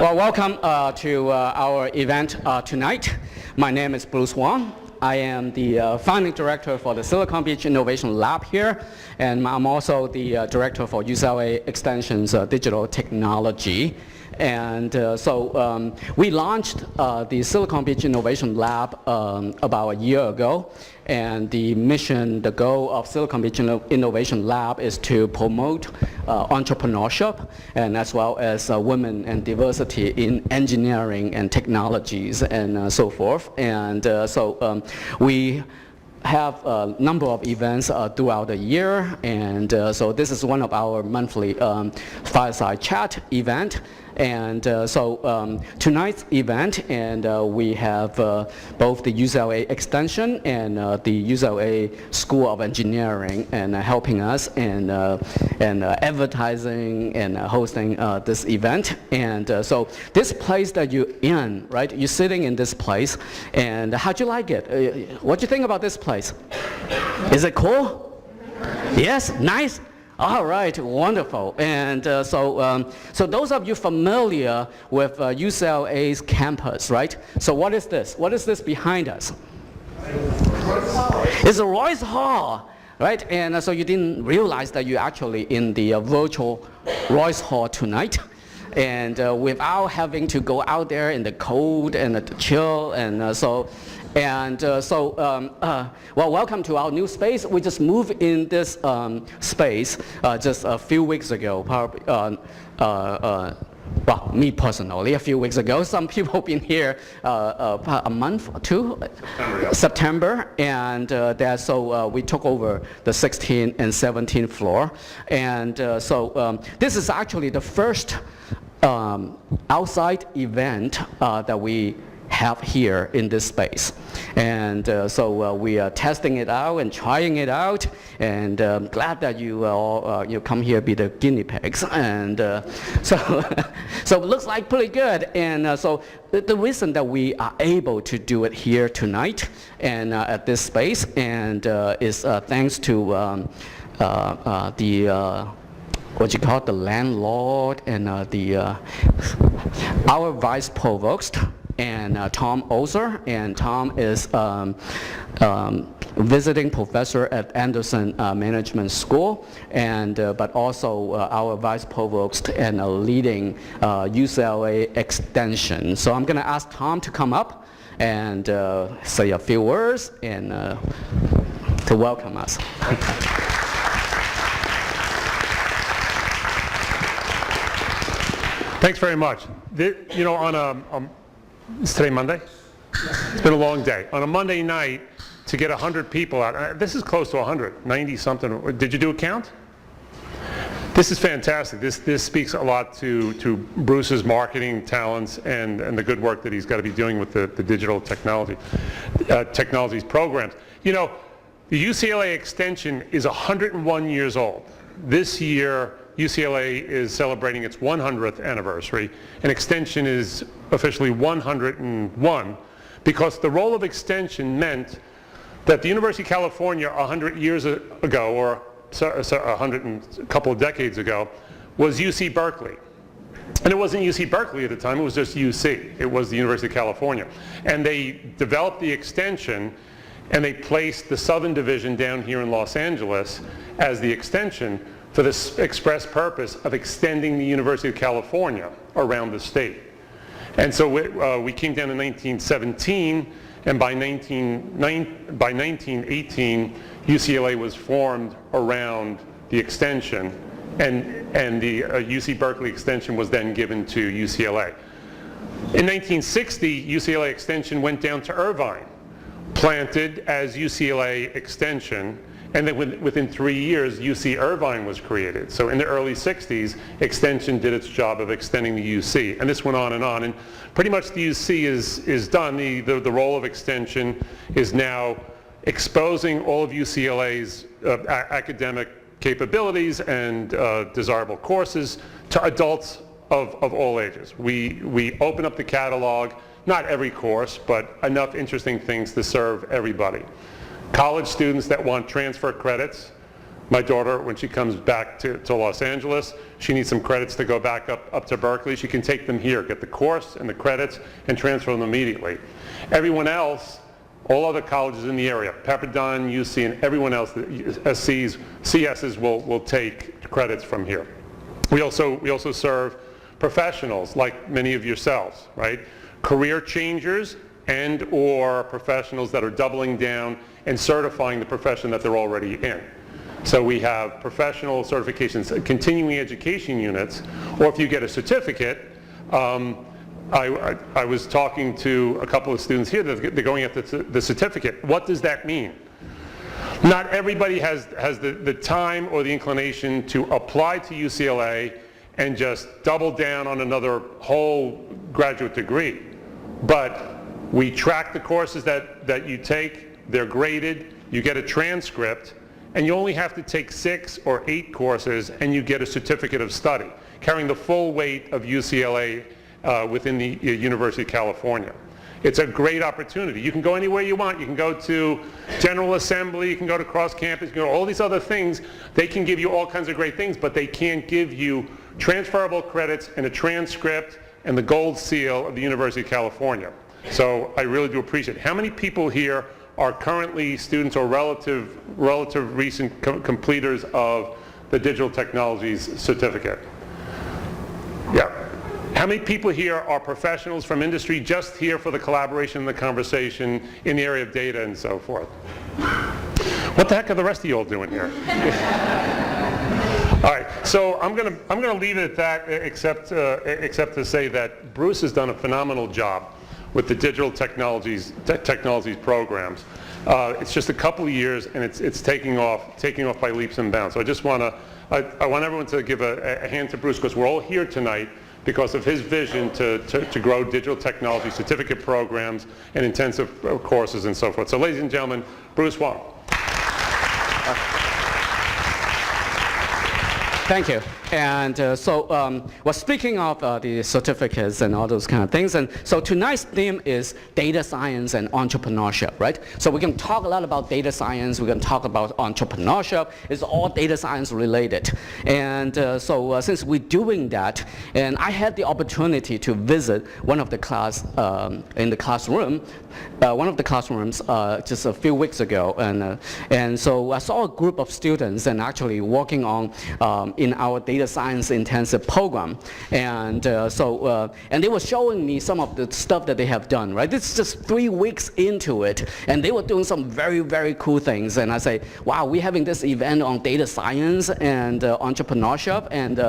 Well, welcome to our event tonight. My name is Bruce Wang. I am the founding director for the Silicon Beach Innovation Lab here, and I'm also the director for UCLA Extension's digital technology. And so we launched the Silicon Beach Innovation Lab about a year ago. And the mission, the goal of Silicon Beach Innovation Lab is to promote entrepreneurship and as well as women and diversity in engineering and technologies and so forth. And so we have a number of events throughout the year, and so this is one of our monthly Fireside Chat event. And so tonight's event, and we have both the UCLA Extension and the UCLA School of Engineering and helping us and advertising and hosting this event. And so this place that you're in, right? You're sitting in this place, and how'd you like it? What do you think about this place? Is it cool? Yes, nice. All right, wonderful. And so those of you familiar with UCLA's campus, right? So what is this? What is this behind us? It's a Royce Hall, right? And so you didn't realize that you're actually in the virtual Royce Hall tonight. And without having to go out there in the cold and the chill, and well, welcome to our new space. We just moved in this space just a few weeks ago, probably. Well, me personally, a few weeks ago. Some people have been here a month or two, September, and so we took over the 16th and 17th floor. And so this is actually the first outside event that we have here in this space. And so we are testing it out and trying it out, and glad that you all you come here be the guinea pigs. And so it looks like pretty good. And so the reason that we are able to do it here tonight and at this space and is thanks to the what you call the landlord and our vice provost and Tom Ozer, and Tom is visiting professor at Anderson Management School, and but also our vice provost and a leading UCLA Extension. So I'm going to ask Tom to come up and say a few words and to welcome us. Thanks very much. You know, it's today Monday? It's been a long day. On a Monday night, to get 100 people out, this is close to 100, 90 something. Did you do a count? This is fantastic. This speaks a lot to Bruce's marketing talents and the good work that he's got to be doing with the digital technologies programs. You know, the UCLA Extension is 101 years old. This year, UCLA is celebrating its 100th anniversary, and Extension is officially 101 because the role of Extension meant that the University of California 100 years ago, or a couple of decades ago, was UC Berkeley. And it wasn't UC Berkeley at the time, it was just UC. It was the University of California. And they developed the Extension, and they placed the Southern Division down here in Los Angeles as the Extension for this express purpose of extending the University of California around the state. And so we came down in 1917, and by 1918, UCLA was formed around the Extension, and the UC Berkeley Extension was then given to UCLA. In 1960, UCLA Extension went down to Irvine, planted as UCLA Extension, and then within 3 years, UC Irvine was created. So in the early 60s, Extension did its job of extending the UC. And this went on. And pretty much the UC is done. The role of Extension is now exposing all of UCLA's academic capabilities and desirable courses to adults of all ages. We open up the catalog, not every course, but enough interesting things to serve everybody. College students that want transfer credits, My daughter, when she comes back to Los Angeles, she needs some credits to go back up to Berkeley. She can take them here, get the course and the credits, and transfer them immediately. Everyone else, all other colleges in the area, Pepperdine, UC, and everyone else, CSs will take credits from here. We also serve professionals like many of yourselves, right? Career changers and or professionals that are doubling down and certifying the profession that they're already in. So we have professional certifications, continuing education units, or if you get a certificate, I was talking to a couple of students here that they're going after the certificate. What does that mean? Not everybody has the time or the inclination to apply to UCLA and just double down on another whole graduate degree. But we track the courses that you take, they're graded, you get a transcript, and you only have to take 6 or 8 courses and you get a certificate of study, carrying the full weight of UCLA within the University of California. It's a great opportunity. You can go anywhere you want. You can go to General Assembly, you can go to cross campus, you can go to all these other things. They can give you all kinds of great things, but they can't give you transferable credits and a transcript and the gold seal of the University of California. So I really do appreciate it. How many people here are currently students or relative recent completers of the digital technologies certificate? Yeah. How many people here are professionals from industry just here for the collaboration and the conversation in the area of data and so forth? What the heck are the rest of you all doing here? All right, so I'm gonna leave it at that, except to say that Bruce has done a phenomenal job with the digital technologies programs. It's just a couple of years, and it's taking off by leaps and bounds. So I want everyone to give a hand to Bruce, because we're all here tonight because of his vision to grow digital technology certificate programs and intensive courses and so forth. So ladies and gentlemen, Bruce Wong. Thank you. And well, speaking of the certificates and all those kind of things, and so tonight's theme is data science and entrepreneurship, right? So we're going to talk a lot about data science. We're going to talk about entrepreneurship. It's all data science related. And since we're doing that, and I had the opportunity to visit one of the class in the classroom, one of the classrooms just a few weeks ago, and so I saw a group of students and actually working on in our data science intensive program, and and they were showing me some of the stuff that they have done. Right, this is just 3 weeks into it, and they were doing some very, very cool things. And I say, wow, we're having this event on data science and entrepreneurship, and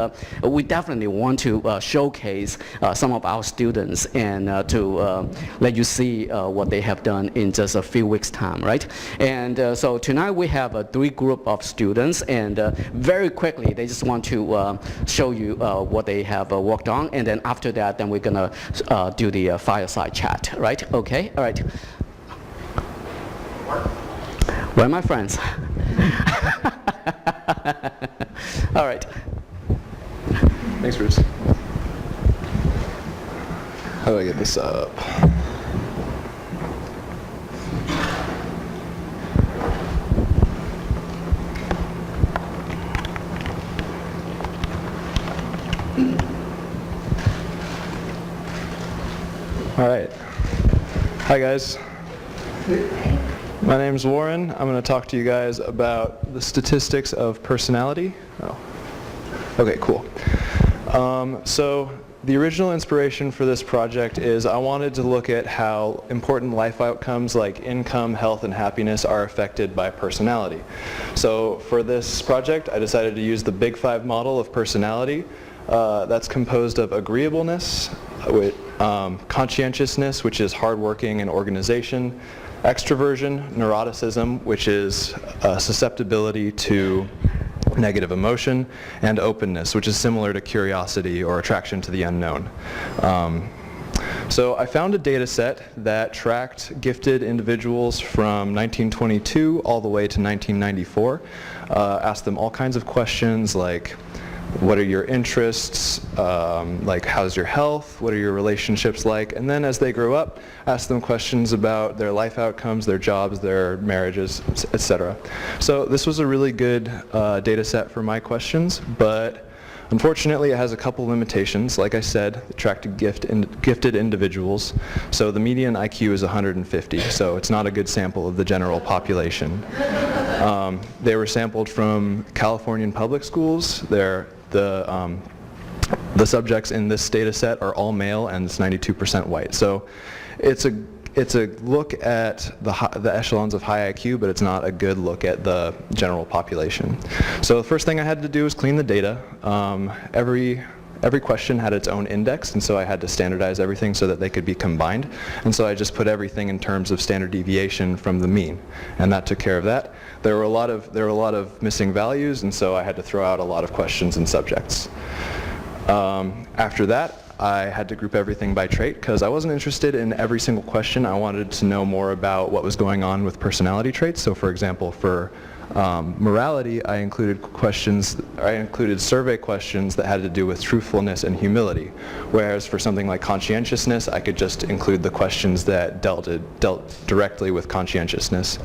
we definitely want to showcase some of our students and to let you see what they have done in just a few weeks' time, right? And so tonight we have a 3 group of students, and very quickly they just want to show you what they have worked on, and then after that, then we're gonna do the fireside chat, right? Okay, all right. Where are my friends? All right. Thanks, Bruce. How do I get this up? All right. Hi, guys. My name's Warren. I'm going to talk to you guys about the statistics of personality. Oh. Okay, cool. So the original inspiration for this project is I wanted to look at how important life outcomes like income, health, and happiness are affected by personality. So for this project, I decided to use the Big Five model of personality. That's composed of agreeableness, with conscientiousness, which is hardworking and organization, extroversion, neuroticism, which is susceptibility to negative emotion, and openness, which is similar to curiosity or attraction to the unknown. So I found a data set that tracked gifted individuals from 1922 all the way to 1994, asked them all kinds of questions like what are your interests, like how's your health, what are your relationships like, and then as they grow up, ask them questions about their life outcomes, their jobs, their marriages, etc. So this was a really good data set for my questions, but unfortunately it has a couple limitations. Like I said, it tracked gifted individuals, so the median IQ is 150, so it's not a good sample of the general population. They were sampled from Californian public schools. The subjects in this data set are all male and it's 92% white. So it's a look at the echelons of high IQ, but it's not a good look at the general population. So the first thing I had to do was clean the data. Every question had its own index, and so I had to standardize everything so that they could be combined. And so I just put everything in terms of standard deviation from the mean, and that took care of that. There were a lot of missing values, and so I had to throw out a lot of questions and subjects. After that, I had to group everything by trait because I wasn't interested in every single question. I wanted to know more about what was going on with personality traits. So for example, for morality, I included survey questions that had to do with truthfulness and humility. Whereas for something like conscientiousness, I could just include the questions that dealt directly with conscientiousness.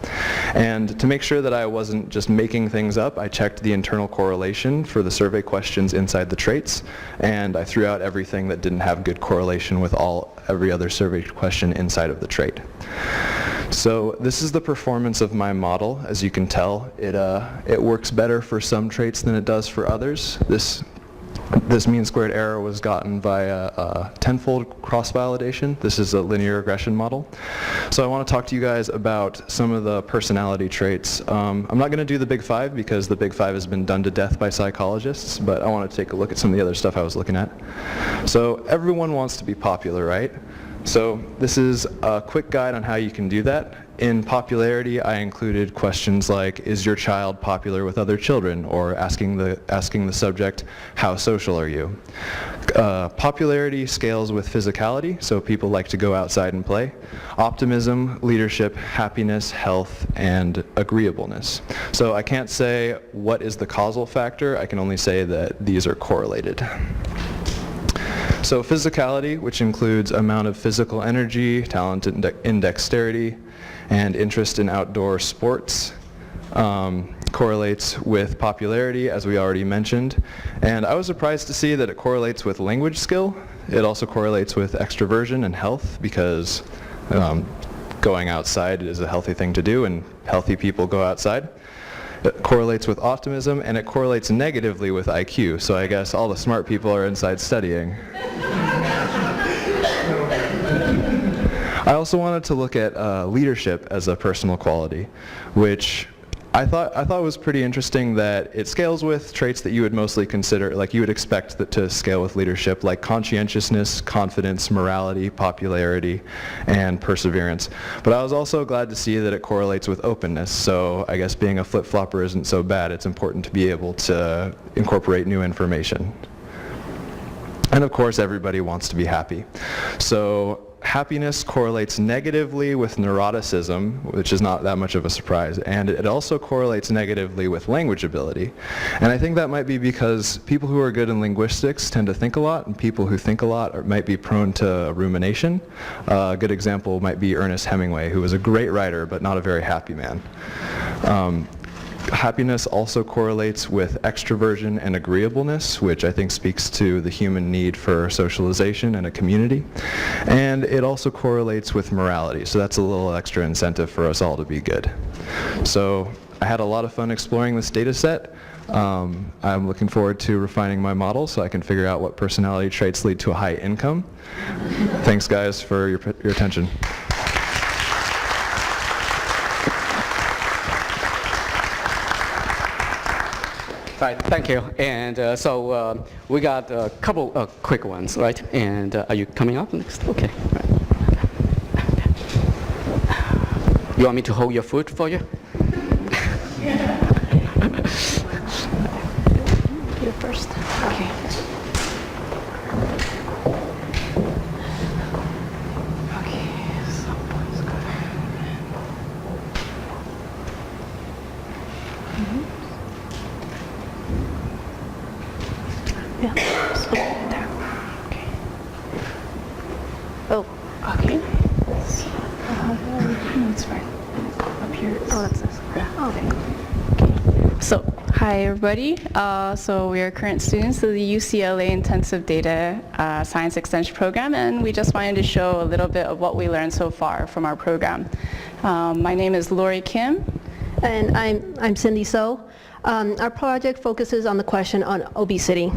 And to make sure that I wasn't just making things up, I checked the internal correlation for the survey questions inside the traits, and I threw out everything that didn't have good correlation with every other survey question inside of the trait. So this is the performance of my model. As you can tell, it works better for some traits than it does for others. This mean squared error was gotten via tenfold cross-validation. This is a linear regression model. So I want to talk to you guys about some of the personality traits. I'm not going to do the big five because the big five has been done to death by psychologists, but I want to take a look at some of the other stuff I was looking at. So everyone wants to be popular, right? So this is a quick guide on how you can do that. In popularity, I included questions like, is your child popular with other children? Or asking the subject, how social are you? Popularity scales with physicality, so people like to go outside and play. Optimism, leadership, happiness, health, and agreeableness. So I can't say what is the causal factor, I can only say that these are correlated. So physicality, which includes amount of physical energy, talent in dexterity, and interest in outdoor sports, correlates with popularity, as we already mentioned. And I was surprised to see that it correlates with language skill. It also correlates with extroversion and health, because going outside is a healthy thing to do, and healthy people go outside. It correlates with optimism, and it correlates negatively with IQ. So I guess all the smart people are inside studying. I also wanted to look at leadership as a personal quality, which I thought was pretty interesting, that it scales with traits that you would mostly consider, like you would expect that to scale with leadership, like conscientiousness, confidence, morality, popularity, and perseverance. But I was also glad to see that it correlates with openness, so I guess being a flip-flopper isn't so bad. It's important to be able to incorporate new information. And of course, everybody wants to be happy. So happiness correlates negatively with neuroticism, which is not that much of a surprise, and it also correlates negatively with language ability. And I think that might be because people who are good in linguistics tend to think a lot, and people who think a lot might be prone to rumination. A good example might be Ernest Hemingway, who was a great writer, but not a very happy man. Happiness also correlates with extroversion and agreeableness, which I think speaks to the human need for socialization and a community. And it also correlates with morality, so that's a little extra incentive for us all to be good. So I had a lot of fun exploring this data set. I'm looking forward to refining my model so I can figure out what personality traits lead to a high income. Thanks guys for your attention. Right, thank you. And so we got a couple of quick ones, right? And are you coming up next? Okay. Right. You want me to hold your food for you? You first. Okay. Yeah. So, there. Okay. Oh, okay. No, it's fine. Up here. Oh, that's this. Yeah. Okay. So, hi everybody. So we are current students of the UCLA Intensive Data Science Extension Program, and we just wanted to show a little bit of what we learned so far from our program. My name is Lori Kim. And I'm Cindy So. Our project focuses on the question on obesity.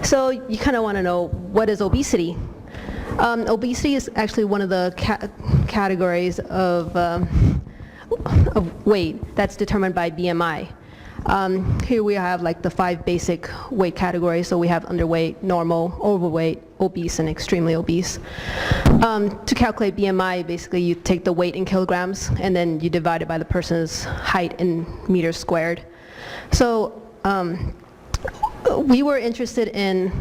So you kind of want to know, what is obesity? Obesity is actually one of the categories of weight that's determined by BMI. Here we have like the 5 basic weight categories. So we have underweight, normal, overweight, obese, and extremely obese. To calculate BMI, basically you take the weight in kilograms and then you divide it by the person's height in meters squared. So we were interested in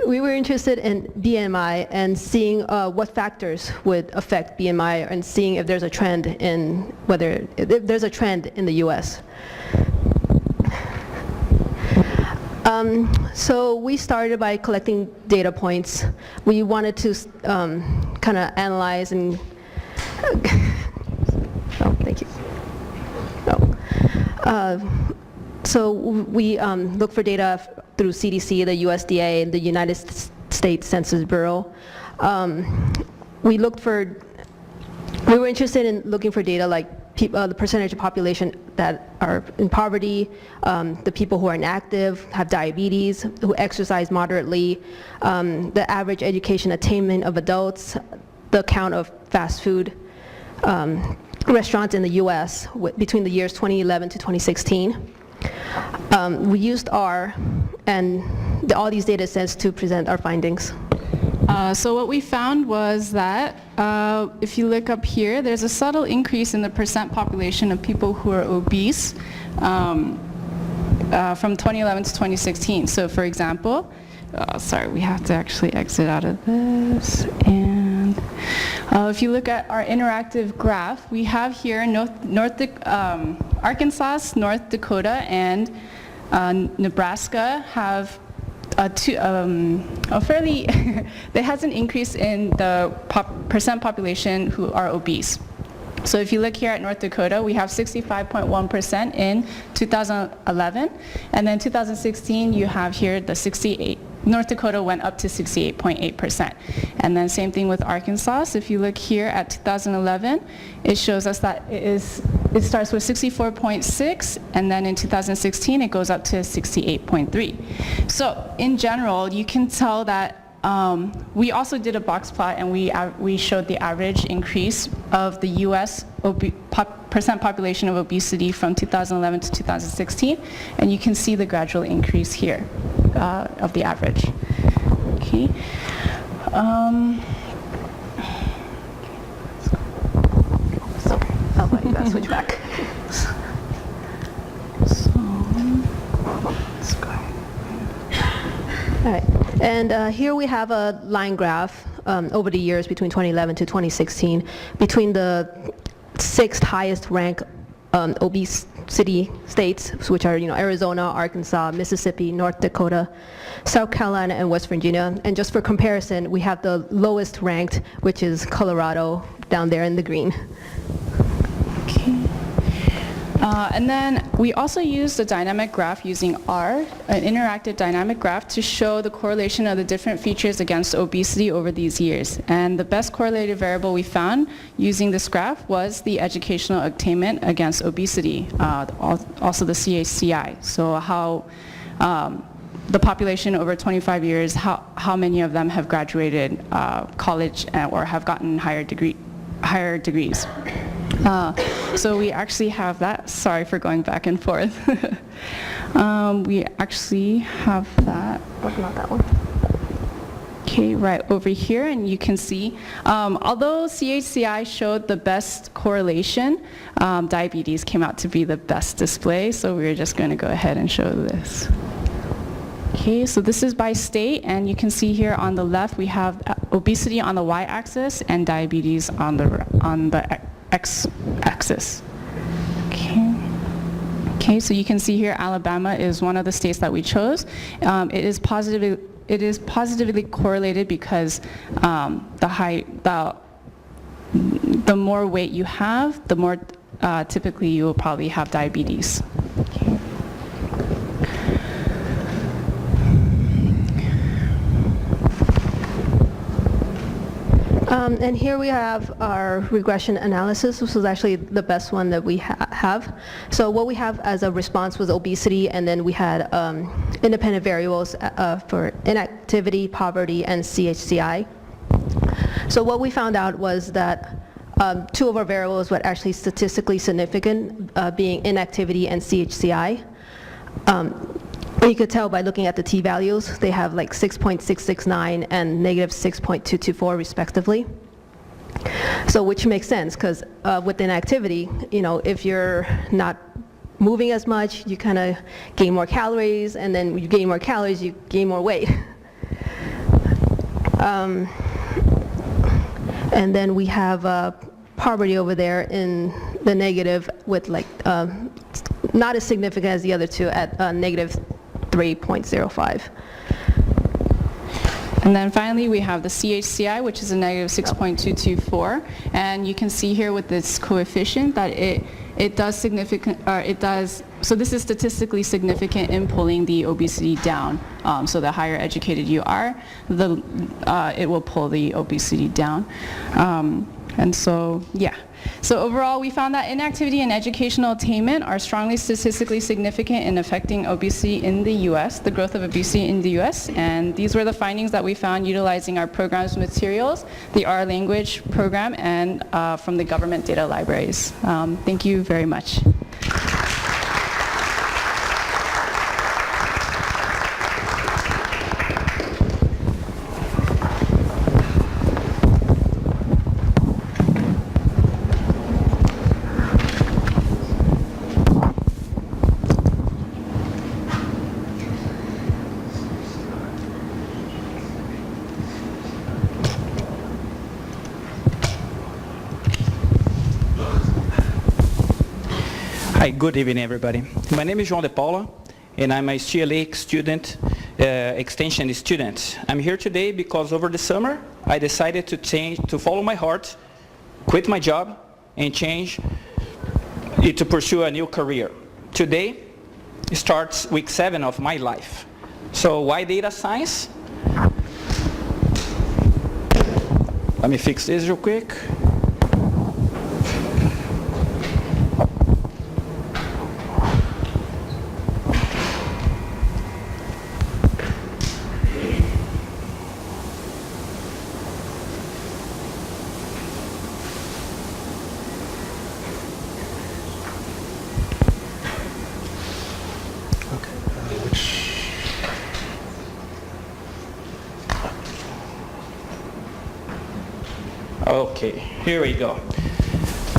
we were interested in BMI and seeing what factors would affect BMI and seeing if there's a trend in if there's a trend in the U.S. So we started by collecting data points. We wanted to kind of analyze and oh, thank you. So we look for data through CDC, the USDA, and the United States Census Bureau. We were interested in looking for data like the percentage of population that are in poverty, the people who are inactive, have diabetes, who exercise moderately, the average education attainment of adults, the count of fast food restaurants in the U.S. Between the years 2011 to 2016. We used R and all these data sets to present our findings. So what we found was that if you look up here, there's a subtle increase in the percent population of people who are obese from 2011 to 2016. So for example, sorry, we have to actually exit out of this. And if you look at our interactive graph, we have here Arkansas, North Dakota, and Nebraska have there has an increase in the percent population who are obese. So if you look here at North Dakota, we have 65.1% in 2011, and then 2016 you have here the 68. North Dakota went up to 68.8%. And then same thing with Arkansas. So if you look here at 2011, it shows us that it starts with 64.6, and then in 2016 it goes up to 68.3. So in general, you can tell that we also did a box plot, and we showed the average increase of the U.S. percent population of obesity from 2011 to 2016, and you can see the gradual increase here of the average. Okay. Oh, you gotta switch back. Let's go. All right, and here we have a line graph over the years between 2011 to 2016 between the 6th highest ranked obesity states, which are Arizona, Arkansas, Mississippi, North Dakota, South Carolina, and West Virginia. And just for comparison, we have the lowest ranked, which is Colorado, down there in the green. Okay. And then we also used a dynamic graph using R, an interactive dynamic graph, to show the correlation of the different features against obesity over these years. And the best correlated variable we found using this graph was the educational attainment against obesity, also the CHCI. So how the population over 25 years, how many of them have graduated college or have gotten higher degrees. So we actually have that. Sorry for going back and forth. We actually have that. But not that one. Okay, right over here, and you can see, although CHCI showed the best correlation, diabetes came out to be the best display, so we're just going to go ahead and show this. Okay, so this is by state, and you can see here on the left we have obesity on the y-axis and diabetes on the x-axis. Okay. Okay, so you can see here Alabama is one of the states that we chose. It is positively correlated because the more weight you have, the more typically you will probably have diabetes. And here we have our regression analysis. This was actually the best one that we have. So what we have as a response was obesity, and then we had independent variables for inactivity, poverty, and CHCI. So what we found out was that two of our variables were actually statistically significant, being inactivity and CHCI. You could tell by looking at the t-values. They have like 6.669 and negative 6.224 respectively. So which makes sense, because with inactivity, if you're not moving as much, you kind of gain more calories, and then when you gain more calories, you gain more weight. And then we have poverty over there in the negative with like not as significant as the other two at negative 3.05. And then finally we have the CHCI, which is a negative 6.224, and you can see here with this coefficient that it does so this is statistically significant in pulling the obesity down. So the higher educated you are, it will pull the obesity down. And so, yeah. So overall, we found that inactivity and educational attainment are strongly statistically significant in affecting obesity in the U.S., the growth of obesity in the U.S., and these were the findings that we found utilizing our program's materials, the R language program, and from the government data libraries. Thank you very much. Hi, good evening, everybody. My name is João de Paula, and I'm a UCLA student, extension student. I'm here today because over the summer, I decided to follow my heart, quit my job, and change it to pursue a new career. Today starts week 7 of my life. So why data science? Let me fix this real quick. Okay, here we go.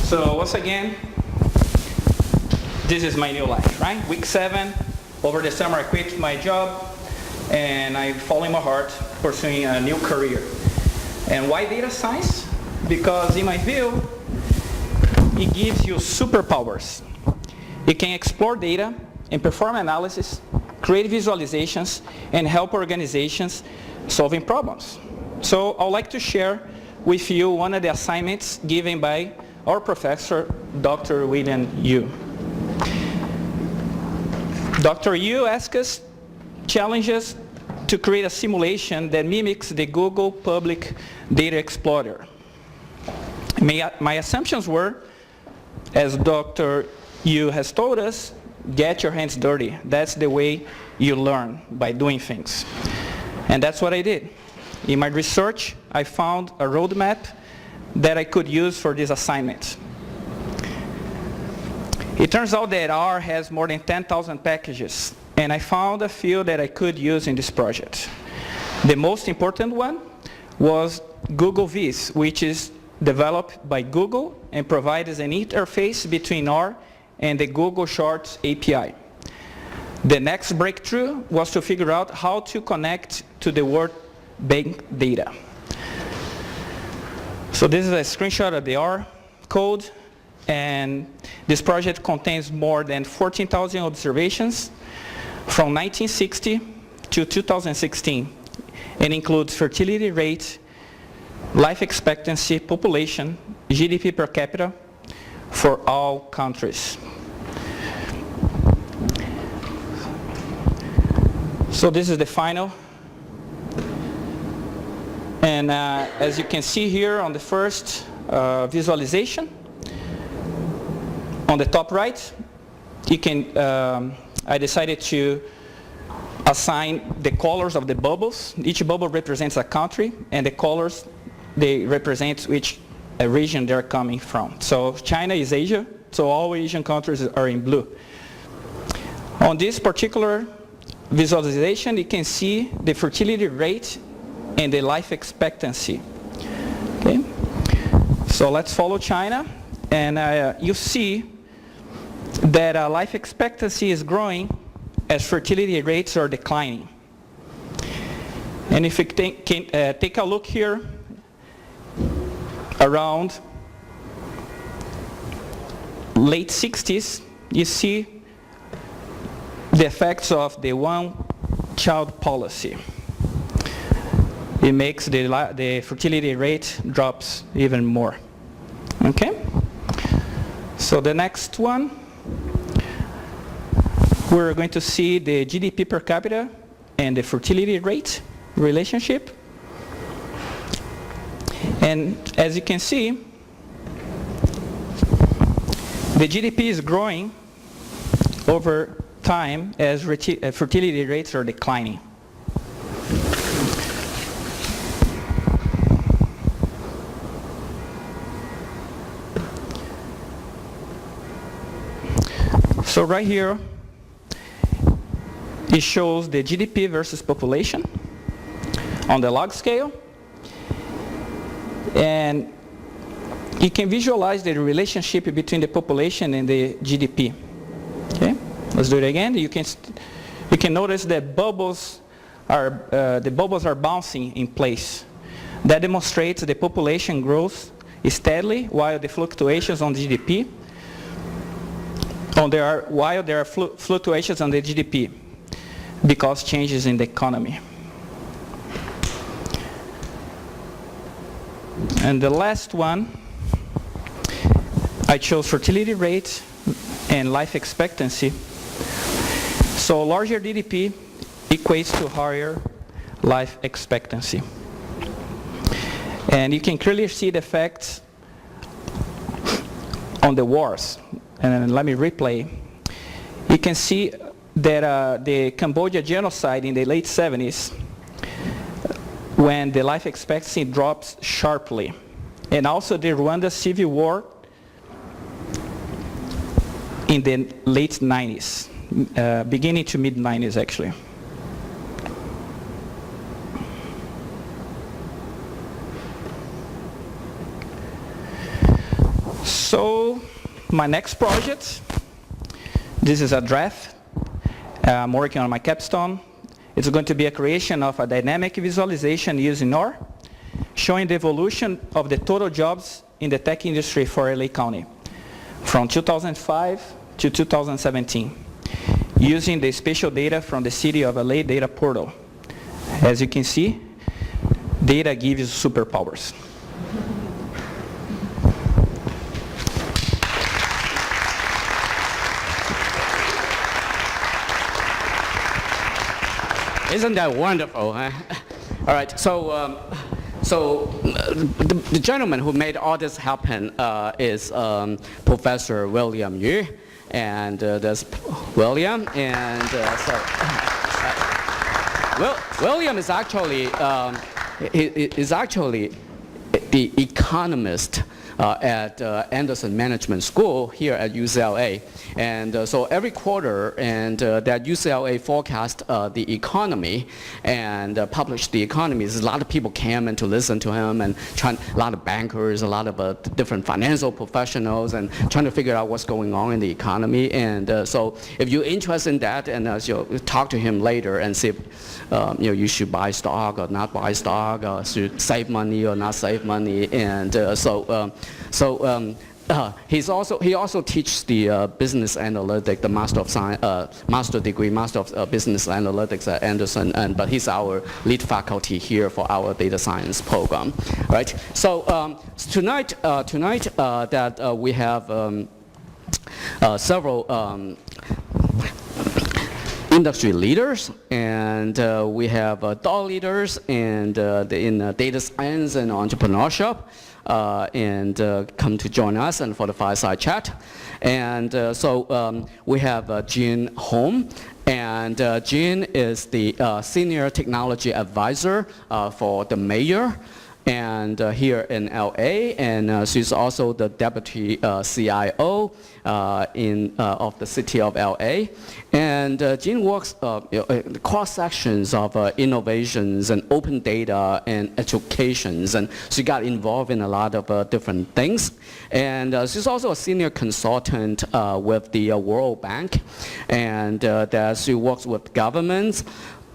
So once again, this is my new life, right? Week 7, over the summer I quit my job and I'm following my heart, pursuing a new career. And why data science? Because in my view, it gives you superpowers. You can explore data and perform analysis, create visualizations, and help organizations solving problems. So I'd like to share with you one of the assignments given by our professor, Dr. William Yu. Dr. Yu asked us challenges to create a simulation that mimics the Google Public Data Explorer. My assumptions were, as Dr. Yu has told us, get your hands dirty. That's the way you learn, by doing things. And that's what I did. In my research, I found a roadmap that I could use for this assignment. It turns out that R has more than 10,000 packages, and I found a few that I could use in this project. The most important one was Google Viz, which is developed by Google and provides an interface between R and the Google Shorts API. The next breakthrough was to figure out how to connect to the World Bank data. So this is a screenshot of the R code. and this project contains more than 14,000 observations from 1960 to 2016, and includes fertility rate, life expectancy, population, GDP per capita for all countries. So this is the final. And as you can see here on the first visualization, on the top right, you can, I decided to assign the colors of the bubbles. Each bubble represents a country, and the colors, they represent which region they're coming from. So China is Asia, so all Asian countries are in blue. On this particular visualization, you can see the fertility rate and the life expectancy. Okay, so let's follow China, and you see that life expectancy is growing as fertility rates are declining. And if you take a look here, around late 60s, you see the effects of the one-child policy. It makes the fertility rate drops even more. Okay? So the next one, we're going to see the GDP per capita and the fertility rate relationship. And as you can see, the GDP is growing over time as fertility rates are declining. So right here, it shows the GDP versus population on the log scale. And you can visualize the relationship between the population and the GDP. Okay, let's do it again. You can notice that the bubbles are bouncing in place. That demonstrates the population growth steadily, while the fluctuations on GDP, while there are fluctuations on the GDP because changes in the economy. And the last one, I chose fertility rate and life expectancy. So larger GDP equates to higher life expectancy. And you can clearly see the effects on the wars. And let me replay. You can see that the Cambodia genocide in the late 70s, when the life expectancy drops sharply. And also the Rwanda civil war in the late 90s, beginning to mid 90s actually. So my next project, this is a draft. I'm working on my capstone. It's going to be a creation of a dynamic visualization using R, showing the evolution of the total jobs in the tech industry for LA County from 2005 to 2017, using the spatial data from the City of LA data portal. As you can see, data gives you superpowers. Isn't that wonderful? Huh? All right, so the gentleman who made all this happen is Professor William Yu, and there's William, and William is actually the economist at Anderson Management School here at UCLA. And so every quarter, and that UCLA forecast the economy and published the economy. A lot of people came in to listen to him, and a lot of bankers, a lot of different financial professionals, and trying to figure out what's going on in the economy. And so if you're interested in that, and you'll talk to him later and see if you should buy stock or not buy stock, or should save money or not save money. And he also teaches the business analytics, the master of science, master degree, master of business analytics at Anderson, but he's our lead faculty here for our data science program, right? So tonight that we have several industry leaders, and we have thought leaders and in data science and entrepreneurship, and come to join us and for the Fireside Chat. And so we have Jean Home, and Jean is the Senior Technology Advisor for the Mayor and here in LA, and she's also the Deputy CIO of the city of LA. And Jean works cross sections of innovations and open data and educations, and she got involved in a lot of different things. And she's also a senior consultant with the World Bank, and that she works with governments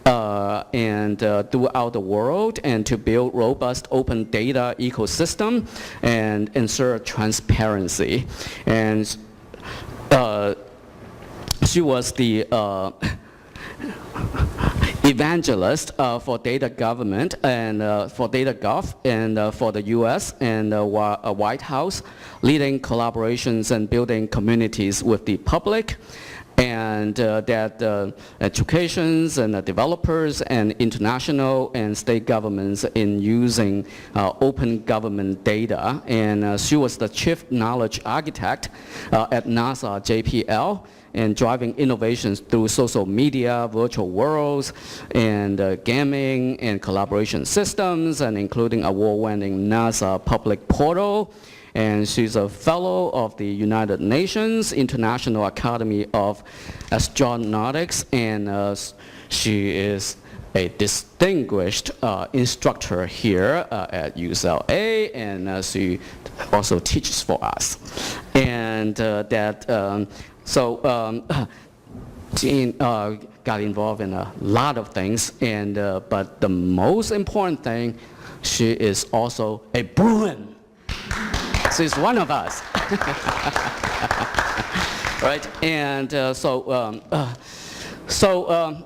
and throughout the world, and to build robust open data ecosystem and ensure transparency. And she was the evangelist for data government and for data gov and for the US and White House, leading collaborations and building communities with the public, and that educations and developers and international and state governments in using open government data. And she was the chief knowledge architect at NASA JPL, and driving innovations through social media, virtual worlds, and gaming and collaboration systems, and including award-winning NASA public portal. And she's a fellow of the United Nations International Academy of Astronautics, and she is a distinguished instructor here at UCLA, and she also teaches for us. And Jean got involved in a lot of things, and but the most important thing, she is also a Bruin. She's one of us, right? And so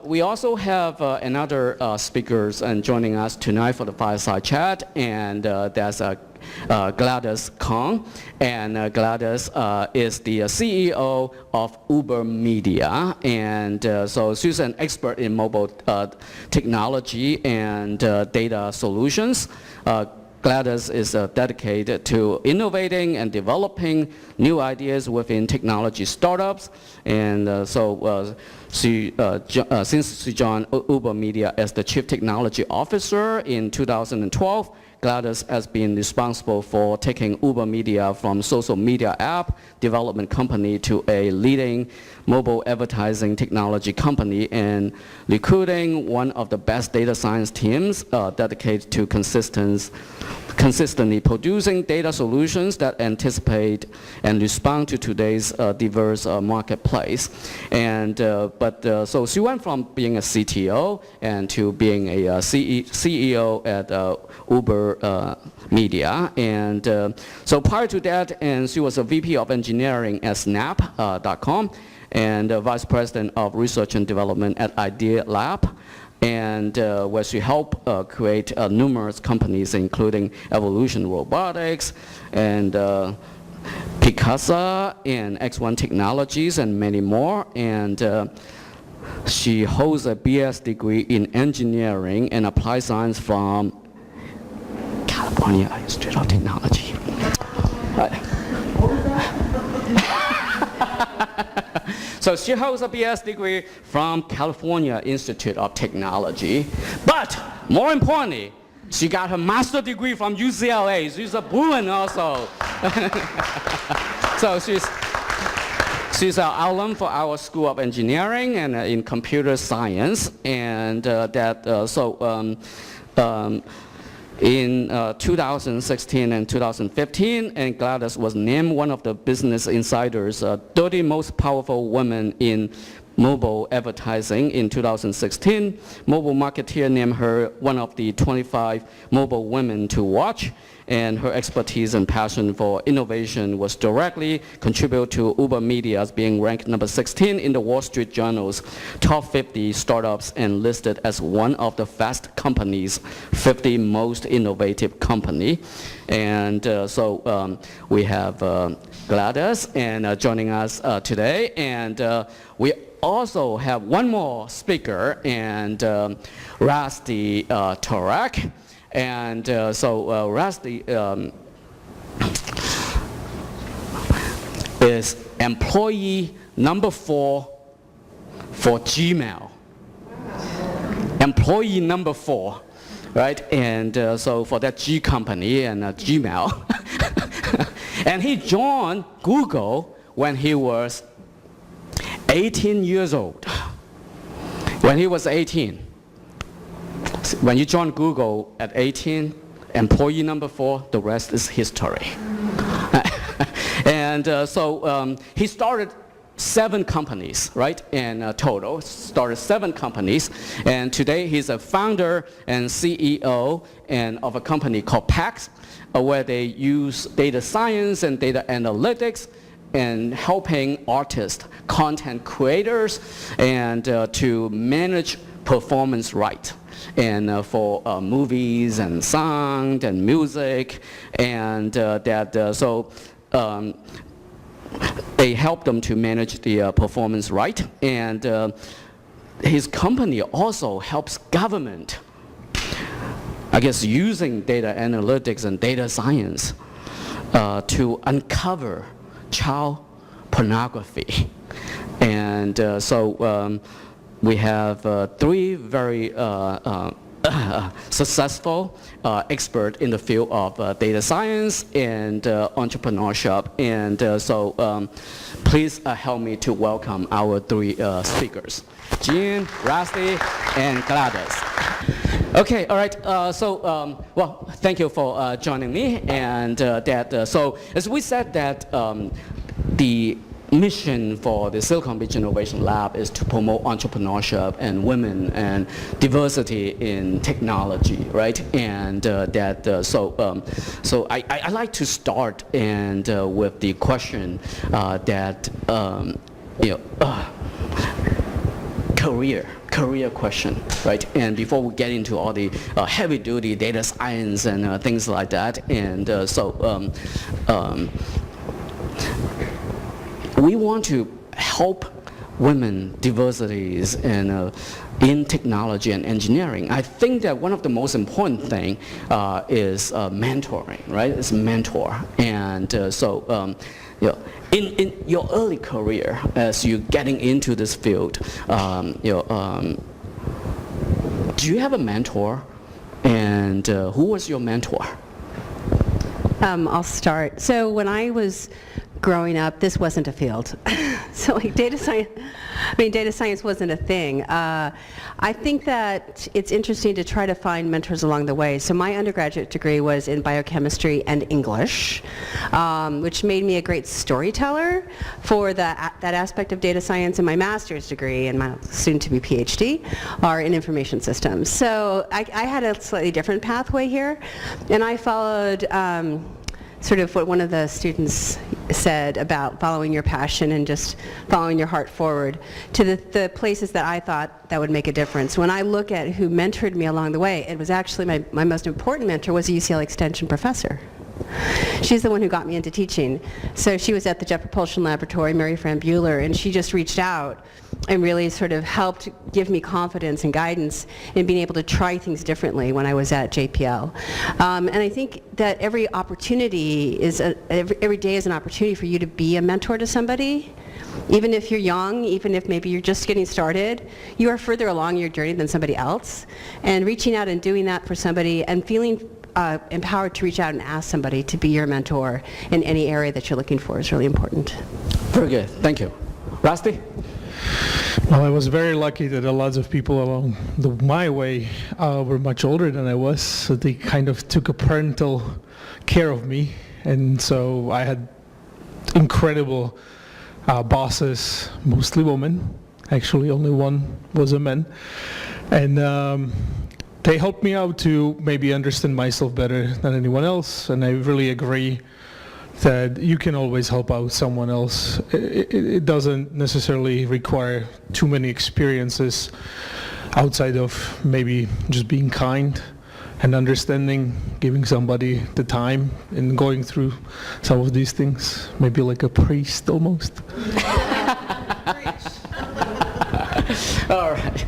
we also have another speakers and joining us tonight for the Fireside Chat, and that's Gladys Kong, and Gladys is the CEO of Uber Media, and so she's an expert in mobile technology and data solutions. Gladys is dedicated to innovating and developing new ideas within technology startups, and since she joined Uber Media as the Chief Technology Officer in 2012, Gladys has been responsible for taking Uber Media from social media app development company to a leading mobile advertising technology company, and recruiting one of the best data science teams dedicated to consistently producing data solutions that anticipate and respond to today's diverse marketplace. And so she went from being a CTO and to being a CEO at Uber Media, and so prior to that, and she was a VP of engineering at Snap.com, and Vice President of Research and Development at Idea Lab, and where she helped create numerous companies, including Evolution Robotics, and Picasa, and X1 Technologies, and many more. And she holds a BS degree in engineering and applied science from California Institute of Technology. So she holds a BS degree from California Institute of Technology. But more importantly, she got her master's degree from UCLA. She's a Bruin also. So she's an alum for our School of Engineering and in computer science. And in 2016 and 2015, and Gladys was named one of the Business Insider's 30 most powerful women in mobile advertising in 2016. Mobile Marketeer named her one of the 25 mobile women to watch, and her expertise and passion for innovation was directly contributed to Uber Media's being ranked number 16 in the Wall Street Journal's top 50 startups and listed as one of the Fast Company's 50 most innovative company. And so we have Gladys and joining us today, and we also have one more speaker, and Rusty Tarak. And so Rusty is employee number 4 for Gmail. Employee number 4, right? And so for that G company and Gmail. And he joined Google when he was 18 years old. When he was 18. When you join Google at 18, employee number 4, the rest is history. And so he started 7 companies, right, in total. Started 7 companies. And today he's a founder and CEO of a company called PAX, where they use data science and data analytics and helping artists, content creators, and to manage performance right. And for movies and sound and music, and so they help them to manage the performance right. And his company also helps government, I guess, using data analytics and data science to uncover child pornography. And so we have 3 very successful experts in the field of data science and entrepreneurship. And so please help me to welcome our 3 speakers, Jean, Rusty, and Gladys. Okay, all right. Well, thank you for joining me. And so as we said that the mission for the Silicon Beach Innovation Lab is to promote entrepreneurship and women and diversity in technology, right? And so I like to start and with the question that career question, right? And before we get into all the heavy-duty data science and things like that, and we want to help women diversities and in technology and engineering. I think that one of the most important thing is mentoring, right? It's mentor. And in your early career, as you're getting into this field, do you have a mentor? And who was your mentor? I'll start. So when I was growing up, this wasn't a field. So like data science wasn't a thing. I think that it's interesting to try to find mentors along the way. So my undergraduate degree was in biochemistry and English, which made me a great storyteller for that aspect of data science. And my master's degree and my soon-to-be PhD are in information systems. So I had a slightly different pathway here, and I followed sort of what one of the students said about following your passion and just following your heart forward to the places that I thought that would make a difference. When I look at who mentored me along the way, it was actually my most important mentor was a UCLA Extension professor. She's the one who got me into teaching. So she was at the Jet Propulsion Laboratory, Mary Fran Bueller, and she just reached out and really sort of helped give me confidence and guidance in being able to try things differently when I was at JPL. And I think that every opportunity every day is an opportunity for you to be a mentor to somebody. Even if you're young, even if maybe you're just getting started, you are further along your journey than somebody else. And reaching out and doing that for somebody and feeling empowered to reach out and ask somebody to be your mentor in any area that you're looking for is really important. Very good, thank you. Rusty? Well, I was very lucky that a lot of people along my way were much older than I was, so they kind of took a parental care of me, and so I had incredible bosses, mostly women, Actually, only one was a man. And they helped me out to maybe understand myself better than anyone else, and I really agree that you can always help out someone else. It doesn't necessarily require too many experiences outside of maybe just being kind and understanding, giving somebody the time and going through some of these things, maybe like a priest almost. All right.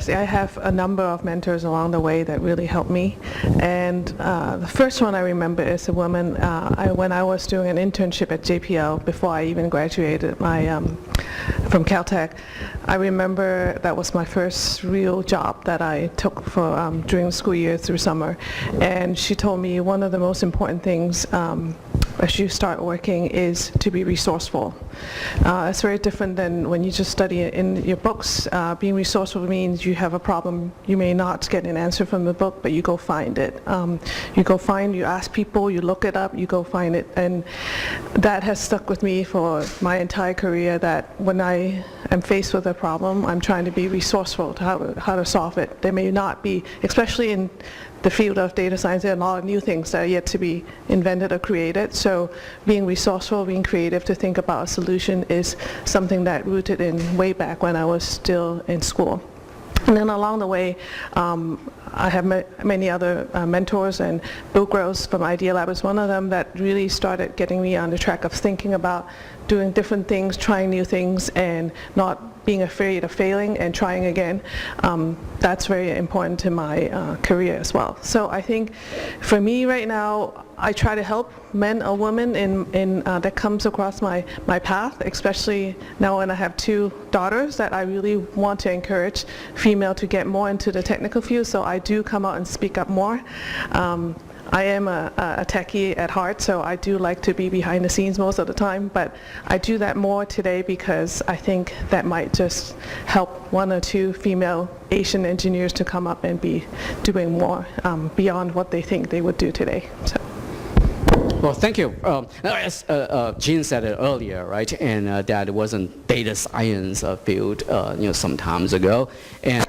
I have a number of mentors along the way that really helped me. And the first one I remember is a woman, when I was doing an internship at JPL before I even graduated from Caltech. I remember that was my first real job that I took for during the school year through summer. And she told me one of the most important things as you start working is to be resourceful. It's very different than when you just study it in your books. Being resourceful means you have a problem, you may not get an answer from the book, but you go find it. You ask people, you look it up, you go find it. And that has stuck with me for my entire career, that when I am faced with a problem, I'm trying to be resourceful to how to solve it. There may not be, especially in the field of data science, there are a lot of new things that are yet to be invented or created. So being resourceful, being creative to think about a solution is something that rooted in way back when I was still in school. And then along the way, I have many other mentors, and Bill Gross from Idea Lab is one of them that really started getting me on the track of thinking about doing different things, trying new things, and not being afraid of failing and trying again. That's very important to my career as well. So I think for me right now, I try to help men or women that comes across my path, especially now when I have 2 daughters, that I really want to encourage female to get more into the technical field, so I do come out and speak up more. I am a techie at heart, so I do like to be behind the scenes most of the time, but I do that more today because I think that might just help 1 or 2 female Asian engineers to come up and be doing more beyond what they think they would do today. So. Well, thank you. As Jean said it earlier, right, and that it wasn't data science field, some times ago, and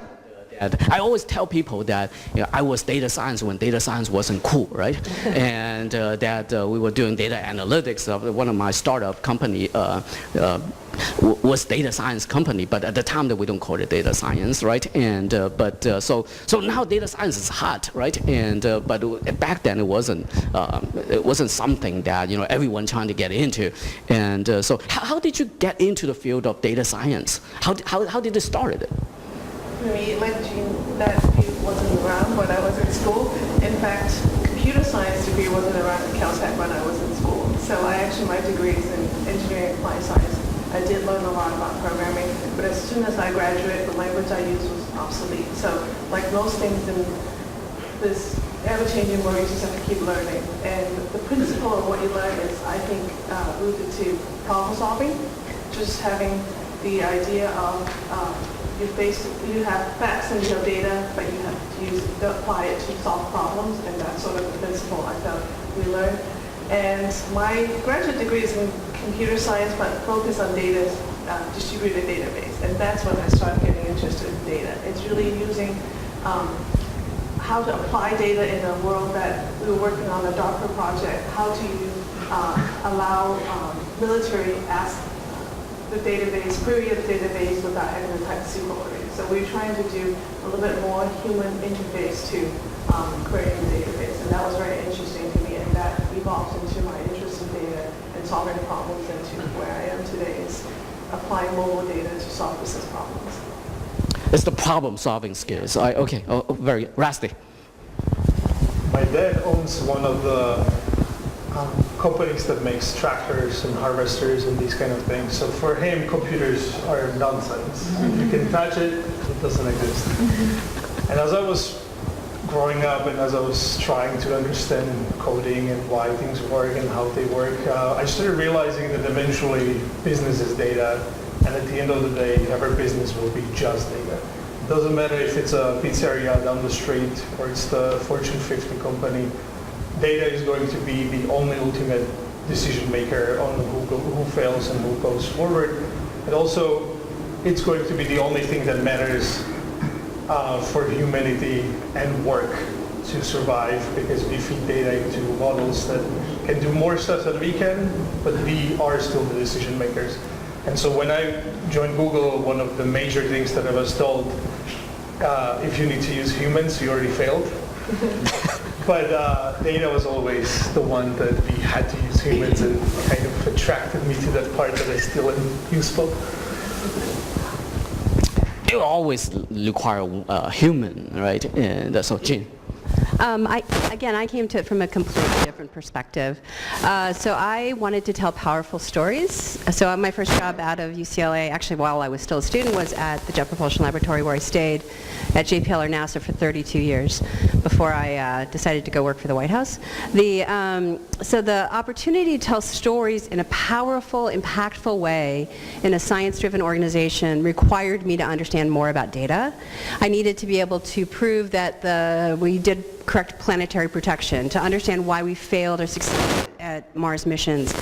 I always tell people that I was data science when data science wasn't cool, right? And that we were doing data analytics. One of my startup company was data science company, but at the time that we don't call it data science, right? And so now data science is hot, right? And but back then it wasn't something that everyone trying to get into. And so how did you get into the field of data science? How did it start? For me, like Jean, that field wasn't around when I was in school. In fact, computer science degree wasn't around at Caltech when I was in school. So my degree is in engineering and applied science. I did learn a lot about programming, but as soon as I graduated, the language I used was obsolete. So like most things in this ever-changing world, you just have to keep learning. And the principle of what you learn is, I think, rooted to problem solving, just having the idea of you have facts and you have data, but you have to apply it to solve problems, and that's sort of the principle I felt we learned. And my graduate degree is in computer science, but focused on data, distributed database, and that's when I started getting interested in data. It's really using how to apply data in a world that we were working on a Docker project. How do you allow military ask the database, query the database without having to type SQL queries. So we're trying to do a little bit more human interface to querying the database, and that was very interesting to me, and that evolved into my interest in data and solving problems, and to where I am today is applying mobile data to solve business problems. It's the problem-solving skills. Okay, very Rusty. My dad owns one of the companies that makes tractors and harvesters and these kind of things. So for him, computers are nonsense. If you can touch it, it doesn't exist. And as I was growing up and as I was trying to understand coding and why things work and how they work, I started realizing that eventually business is data, and at the end of the day, every business will be just data. It doesn't matter if it's a pizzeria down the street or it's the Fortune 50 company. Data is going to be the only ultimate decision maker on who fails and who goes forward. And also, it's going to be the only thing that matters for humanity and work to survive, because we feed data into models that can do more stuff than we can, but we are still the decision makers. And so when I joined Google, one of the major things that I was told, if you need to use humans, you already failed. But data was always the one that we had to use humans, and kind of attracted me to that part that I still am useful. You always require a human, right? And so, Jean. I came to it from a completely different perspective. So I wanted to tell powerful stories. So my first job out of UCLA, actually while I was still a student, was at the Jet Propulsion Laboratory, where I stayed at JPL or NASA for 32 years before I decided to go work for the White House. So the opportunity to tell stories in a powerful, impactful way in a science-driven organization required me to understand more about data. I needed to be able to prove that we did correct planetary protection, to understand why we failed or succeeded at Mars missions.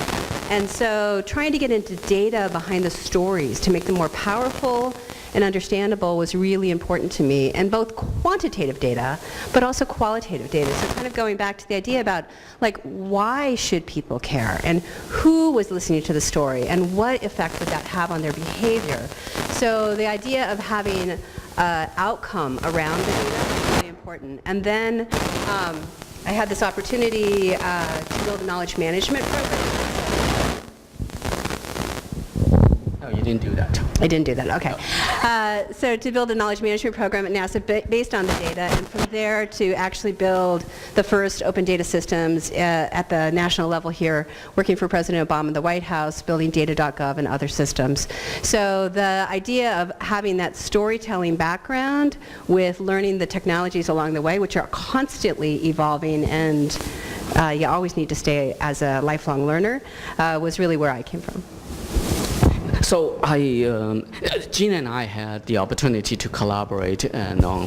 And so trying to get into data behind the stories to make them more powerful and understandable was really important to me, and both quantitative data but also qualitative data. So kind of going back to the idea about, like, why should people care, and who was listening to the story, and what effect would that have on their behavior. So the idea of having outcome around the data is really important. And then I had this opportunity to build a knowledge management program. Oh, you didn't do that. I didn't do that, okay. So to build a knowledge management program at NASA based on the data, and from there to actually build the first open data systems at the national level here, working for President Obama in the White House, building data.gov and other systems. So the idea of having that storytelling background with learning the technologies along the way, which are constantly evolving, and you always need to stay as a lifelong learner, was really where I came from. So Jean and I had the opportunity to collaborate and on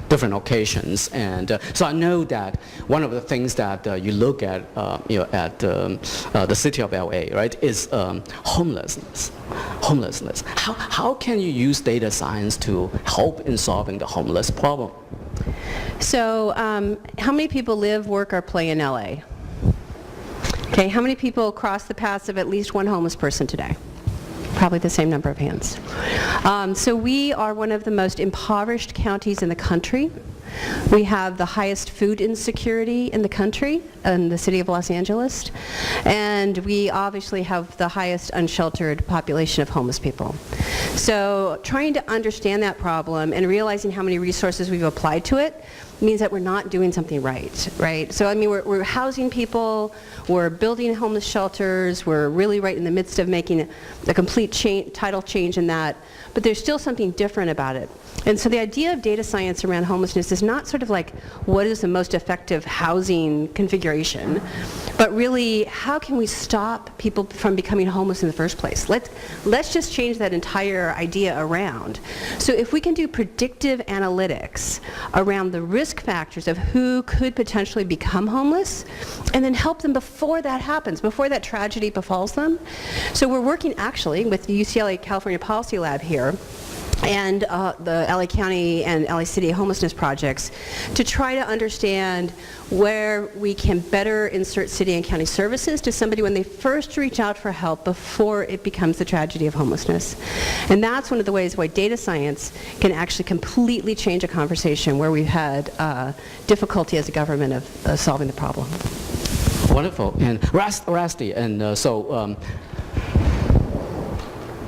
different occasions, and so I know that one of the things that you look at, at the city of LA, right, is homelessness. Homelessness. How can you use data science to help in solving the homeless problem? So, how many people live, work, or play in LA? Okay, how many people cross the paths of at least one homeless person today? Probably the same number of hands. So we are one of the most impoverished counties in the country. We have the highest food insecurity in the country, in the city of Los Angeles, and we obviously have the highest unsheltered population of homeless people. So trying to understand that problem and realizing how many resources we've applied to it means that we're not doing something right? So I mean, we're housing people, we're building homeless shelters, we're really right in the midst of making a complete tidal change in that, but there's still something different about it. And so the idea of data science around homelessness is not sort of like what is the most effective housing configuration, but really how can we stop people from becoming homeless in the first place? Let's just change that entire idea around. So if we can do predictive analytics around the risk factors of who could potentially become homeless, and then help them before that happens, before that tragedy befalls them. So we're working actually with the UCLA California Policy Lab here, and the LA County and LA City homelessness projects to try to understand where we can better insert city and county services to somebody when they first reach out for help before it becomes the tragedy of homelessness. And that's one of the ways why data science can actually completely change a conversation where we've had difficulty as a government of solving the problem. Wonderful. And Rusty, and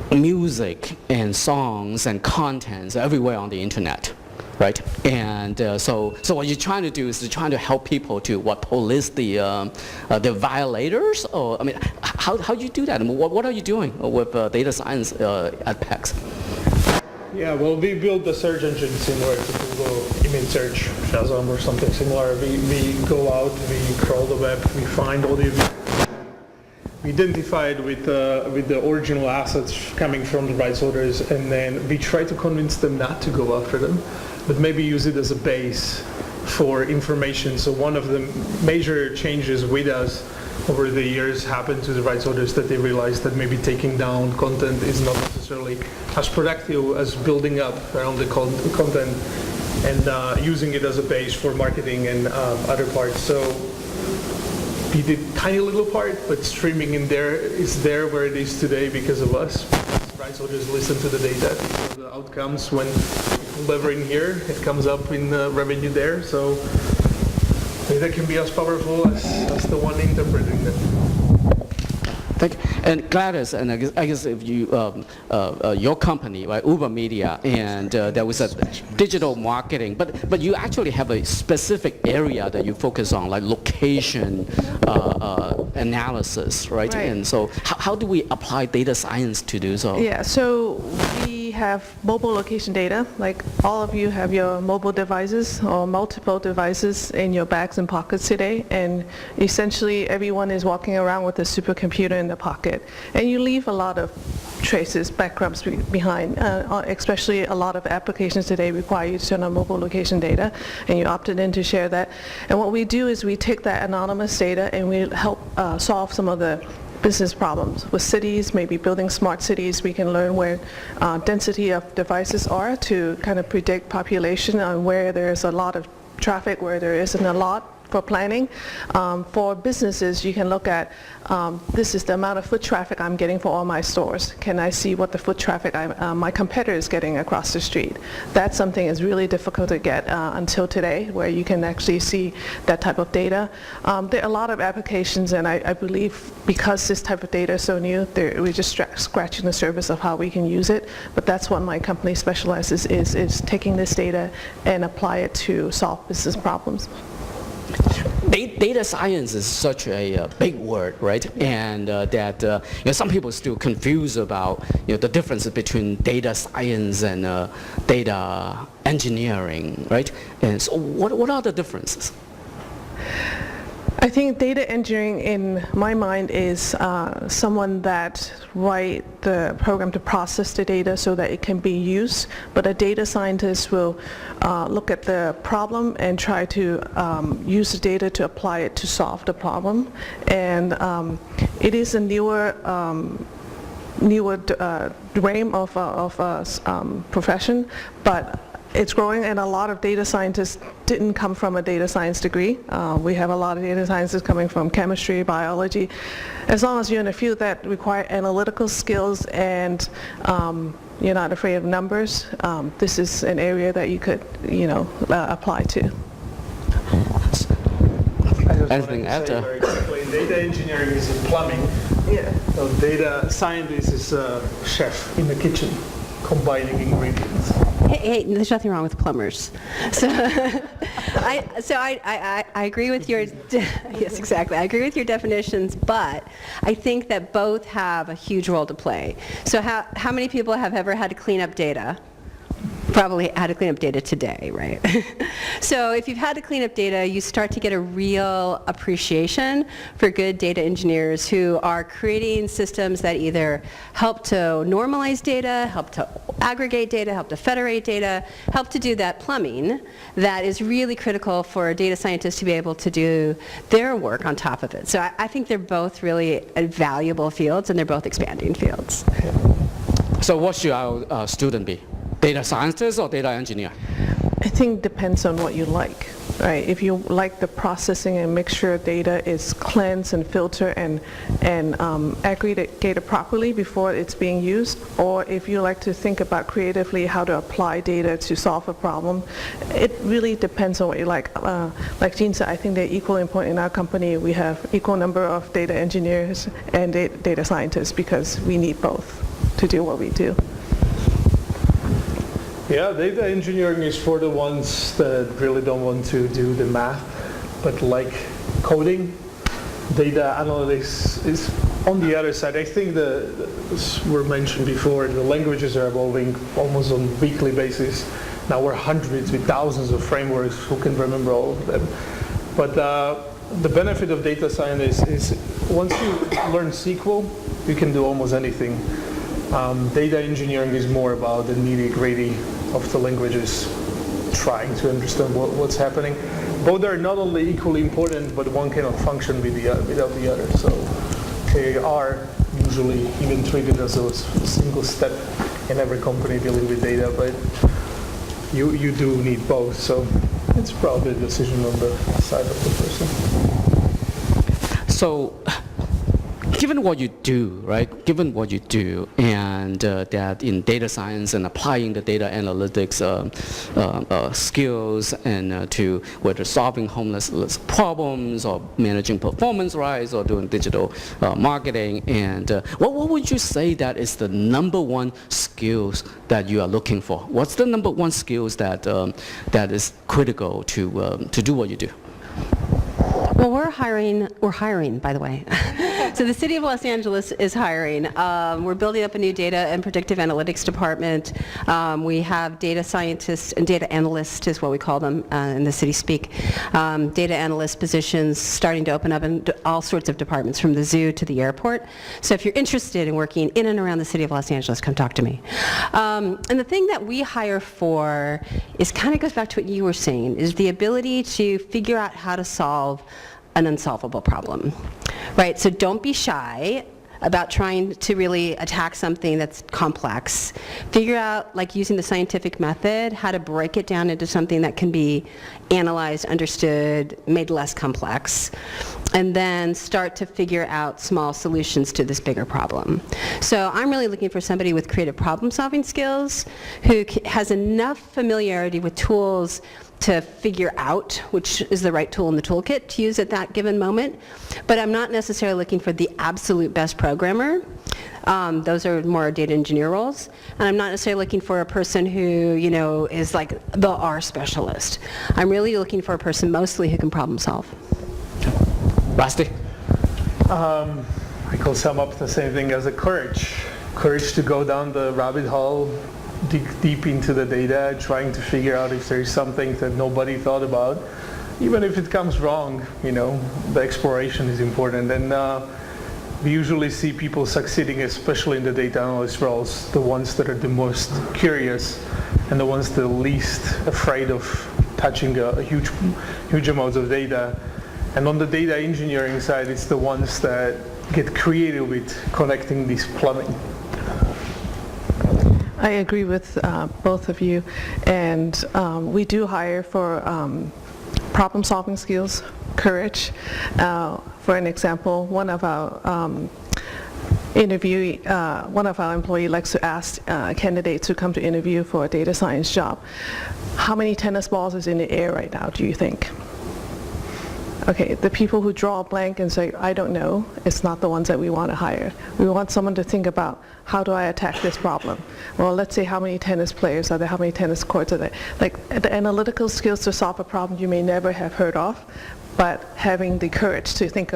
music and songs and contents everywhere on the internet, right? And so what you're trying to do is you're trying to help people to police the violators, or I mean, how do you do that? I mean, what are you doing with data science at PEX? Yeah, well, we built the search engine similar to Google image search, Shazam or something similar. We go out, we crawl the web, we find all the we identify it with the original assets coming from the rights holders, and then we try to convince them not to go after them, but maybe use it as a base for information. So one of the major changes with us over the years happened to the rights holders that they realized that maybe taking down content is not necessarily as productive as building up around the content and using it as a base for marketing and other parts. So we did tiny little part, but streaming in there is there where it is today because of us. Rights holders listen to the data, so the outcomes when people lever in here, it comes up in revenue there. So data can be as powerful as the one interpreting it. Thank you. And Gladys, and I guess if you, your company, right, Uber Media, and there was a digital marketing, but you actually have a specific area that you focus on, like location analysis, right? Right. And so how do we apply data science to do so? Yeah, so we have mobile location data, like all of you have your mobile devices or multiple devices in your bags and pockets today, and essentially everyone is walking around with a supercomputer in the pocket, and you leave a lot of traces, backgrounds behind, especially a lot of applications today require you to turn on mobile location data, and you opted in to share that. And what we do is we take that anonymous data and we help solve some of the business problems. With cities, maybe building smart cities, we can learn where density of devices are to kind of predict population on where there's a lot of traffic, where there isn't a lot for planning. For businesses, you can look at this is the amount of foot traffic I'm getting for all my stores. Can I see what the foot traffic my competitor is getting across the street? That's something that's really difficult to get until today, where you can actually see that type of data. There are a lot of applications, and I believe because this type of data is so new, we're just scratching the surface of how we can use it. But that's what my company specializes is taking this data and apply it to solve business problems. Data science is such a big word, right? And that some people are still confused about the differences between data science and data engineering, right? And so what are the differences? I think data engineering, in my mind, is someone that write the program to process the data so that it can be used. But a data scientist will look at the problem and try to use the data to apply it to solve the problem. And it is a newer realm of profession, but it's growing, and a lot of data scientists didn't come from a data science degree. We have a lot of data scientists coming from chemistry, biology. As long as you're in a field that require analytical skills and you're not afraid of numbers, this is an area that you could, apply to. Anything after? Very quickly, data engineering is in plumbing. Yeah. So data scientist is a chef in the kitchen, combining ingredients. Hey, there's nothing wrong with plumbers. So, I agree with your, yes, exactly. I agree with your definitions, but I think that both have a huge role to play. So how many people have ever had to clean up data? Probably had to clean up data today, right? So if you've had to clean up data, you start to get a real appreciation for good data engineers who are creating systems that either help to normalize data, help to aggregate data, help to federate data, help to do that plumbing that is really critical for data scientists to be able to do their work on top of it. So I think they're both really valuable fields, and they're both expanding fields. So what should our student be? Data scientist or data engineer? I think depends on what you like, right? If you like the processing and make sure data is cleansed and filtered and aggregated properly before it's being used, or if you like to think about creatively how to apply data to solve a problem, it really depends on what you like. Like Jean said, I think they're equally important in our company. We have equal number of data engineers and data scientists because we need both to do what we do. Yeah, data engineering is for the ones that really don't want to do the math, but like coding. Data analytics is on the other side. I think as were mentioned before, the languages are evolving almost on a weekly basis. Now we're hundreds with thousands of frameworks. Who can remember all of them? But the benefit of data science is once you learn SQL, you can do almost anything. Data engineering is more about the nitty-gritty of the languages, trying to understand what's happening. both are not only equally important, but one cannot function without the other. So they are usually even treated as a single step in every company dealing with data, but you do need both. So it's probably a decision on the side of the person. So, given what you do, right? Given what you do, and that in data science and applying the data analytics skills and to whether solving homelessness problems or managing performance rights or doing digital marketing, and what would you say that is the number one skills that you are looking for? What's the number one skills that that is critical to do what you do? Well, we're hiring, by the way. So the City of Los Angeles is hiring. We're building up a new data and predictive analytics department. We have data scientists and data analysts is what we call them in the city speak. Data analyst positions starting to open up in all sorts of departments from the zoo to the airport. So if you're interested in working in and around the City of Los Angeles, come talk to me. And the thing that we hire for is kind of goes back to what you were saying, is the ability to figure out how to solve an unsolvable problem, right? So don't be shy about trying to really attack something that's complex. Figure out, like using the scientific method, how to break it down into something that can be analyzed, understood, made less complex, and then start to figure out small solutions to this bigger problem. So I'm really looking for somebody with creative problem-solving skills who has enough familiarity with tools to figure out which is the right tool in the toolkit to use at that given moment. But I'm not necessarily looking for the absolute best programmer. Those are more data engineer roles. And I'm not necessarily looking for a person who, you know, is like the R specialist. I'm really looking for a person mostly who can problem solve. Rusty? I could sum up the same thing as a courage. Courage to go down the rabbit hole, dig deep into the data, trying to figure out if there's something that nobody thought about. Even if it comes wrong, you know, the exploration is important. And we usually see people succeeding, especially in the data analyst roles, the ones that are the most curious and the ones the least afraid of touching a huge amounts of data. And on the data engineering side, it's the ones that get creative with connecting this plumbing. I agree with both of you, and we do hire for problem-solving skills, courage. For an example, one of our employees likes to ask candidates who come to interview for a data science job, how many tennis balls is in the air right now, do you think? Okay, the people who draw a blank and say, I don't know, it's not the ones that we want to hire. We want someone to think about, how do I attack this problem? Well, let's say how many tennis players are there, how many tennis courts are there? Like the analytical skills to solve a problem you may never have heard of, but having the courage to think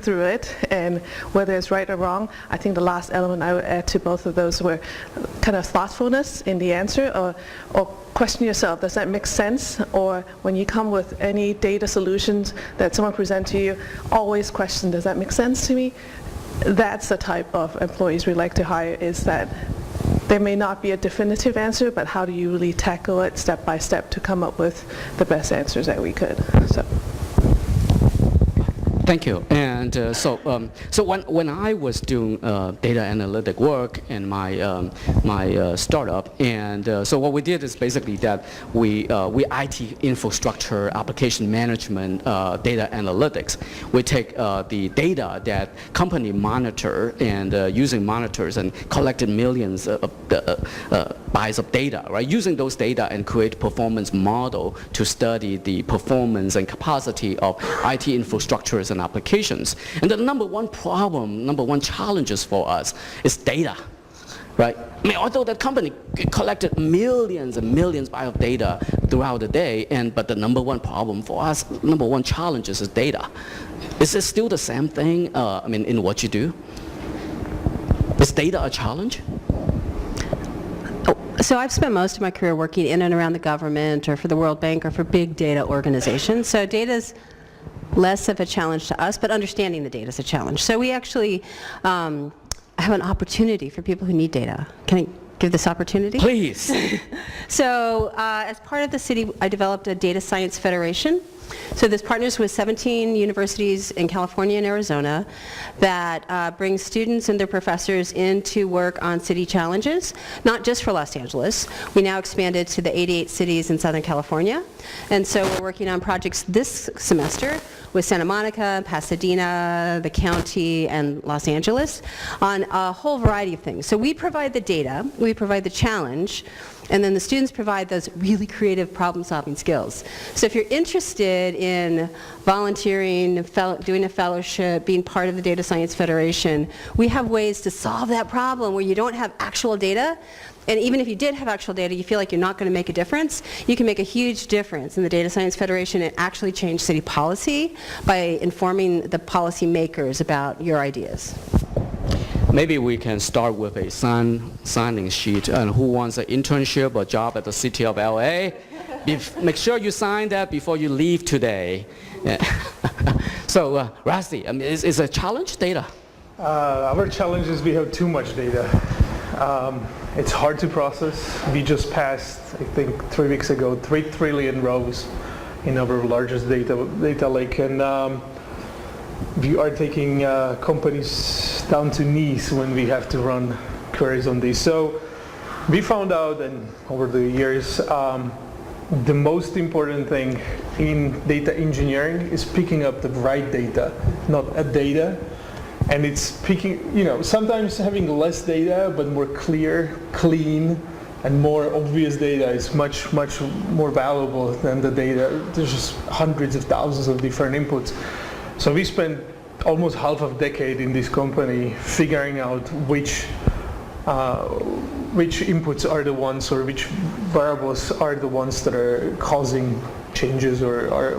through it and whether it's right or wrong. I think the last element I would add to both of those were kind of thoughtfulness in the answer, or question yourself, does that make sense? Or when you come with any data solutions that someone presents to you, always question, does that make sense to me? That's the type of employees we like to hire, is that there may not be a definitive answer, but how do you really tackle it step by step to come up with the best answers that we could. So. Thank you. And so when I was doing data analytic work in my startup, and so what we did is basically that we IT infrastructure, application management, data analytics. We take the data that company monitor and using monitors and collected millions of bytes of data, right? Using those data and create performance model to study the performance and capacity of IT infrastructures and applications. And the number one challenges for us is data, right? I mean, although the company collected millions and millions of data throughout the day, but the number one problem for us, number one challenge is data. Is it still the same thing, I mean, in what you do? Is data a challenge? So I've spent most of my career working in and around the government or for the World Bank or for big data organizations. So data's less of a challenge to us, but understanding the data is a challenge. So we actually have an opportunity for people who need data. Can I give this opportunity? Please. So as part of the city, I developed a data science federation. So this partners with 17 universities in California and Arizona that brings students and their professors in to work on city challenges, not just for Los Angeles. We now expanded to the 88 cities in Southern California. And so we're working on projects this semester with Santa Monica, Pasadena, the county, and Los Angeles on a whole variety of things. So we provide the data, we provide the challenge, and then the students provide those really creative problem-solving skills. So if you're interested in volunteering, doing a fellowship, being part of the Data Science Federation, we have ways to solve that problem where you don't have actual data, and even if you did have actual data, you feel like you're not going to make a difference, you can make a huge difference in the Data Science Federation and actually change city policy by informing the policy makers about your ideas. Maybe we can start with a signing sheet, and who wants an internship or job at the city of LA? Make sure you sign that before you leave today. So, Rusty, I mean, is a challenge data? Our challenge is we have too much data. It's hard to process. We just passed, I think 3 weeks ago, 3 trillion rows in our largest data lake, and we are taking companies down to knees when we have to run queries on these. So we found out, and over the years, the most important thing in data engineering is picking up the right data, not a data. And it's picking, sometimes having less data, but more clear, clean, and more obvious data is much, much more valuable than the data. There's just hundreds of thousands of different inputs. So we spent almost half a decade in this company figuring out which inputs are the ones, or which variables are the ones that are causing changes or are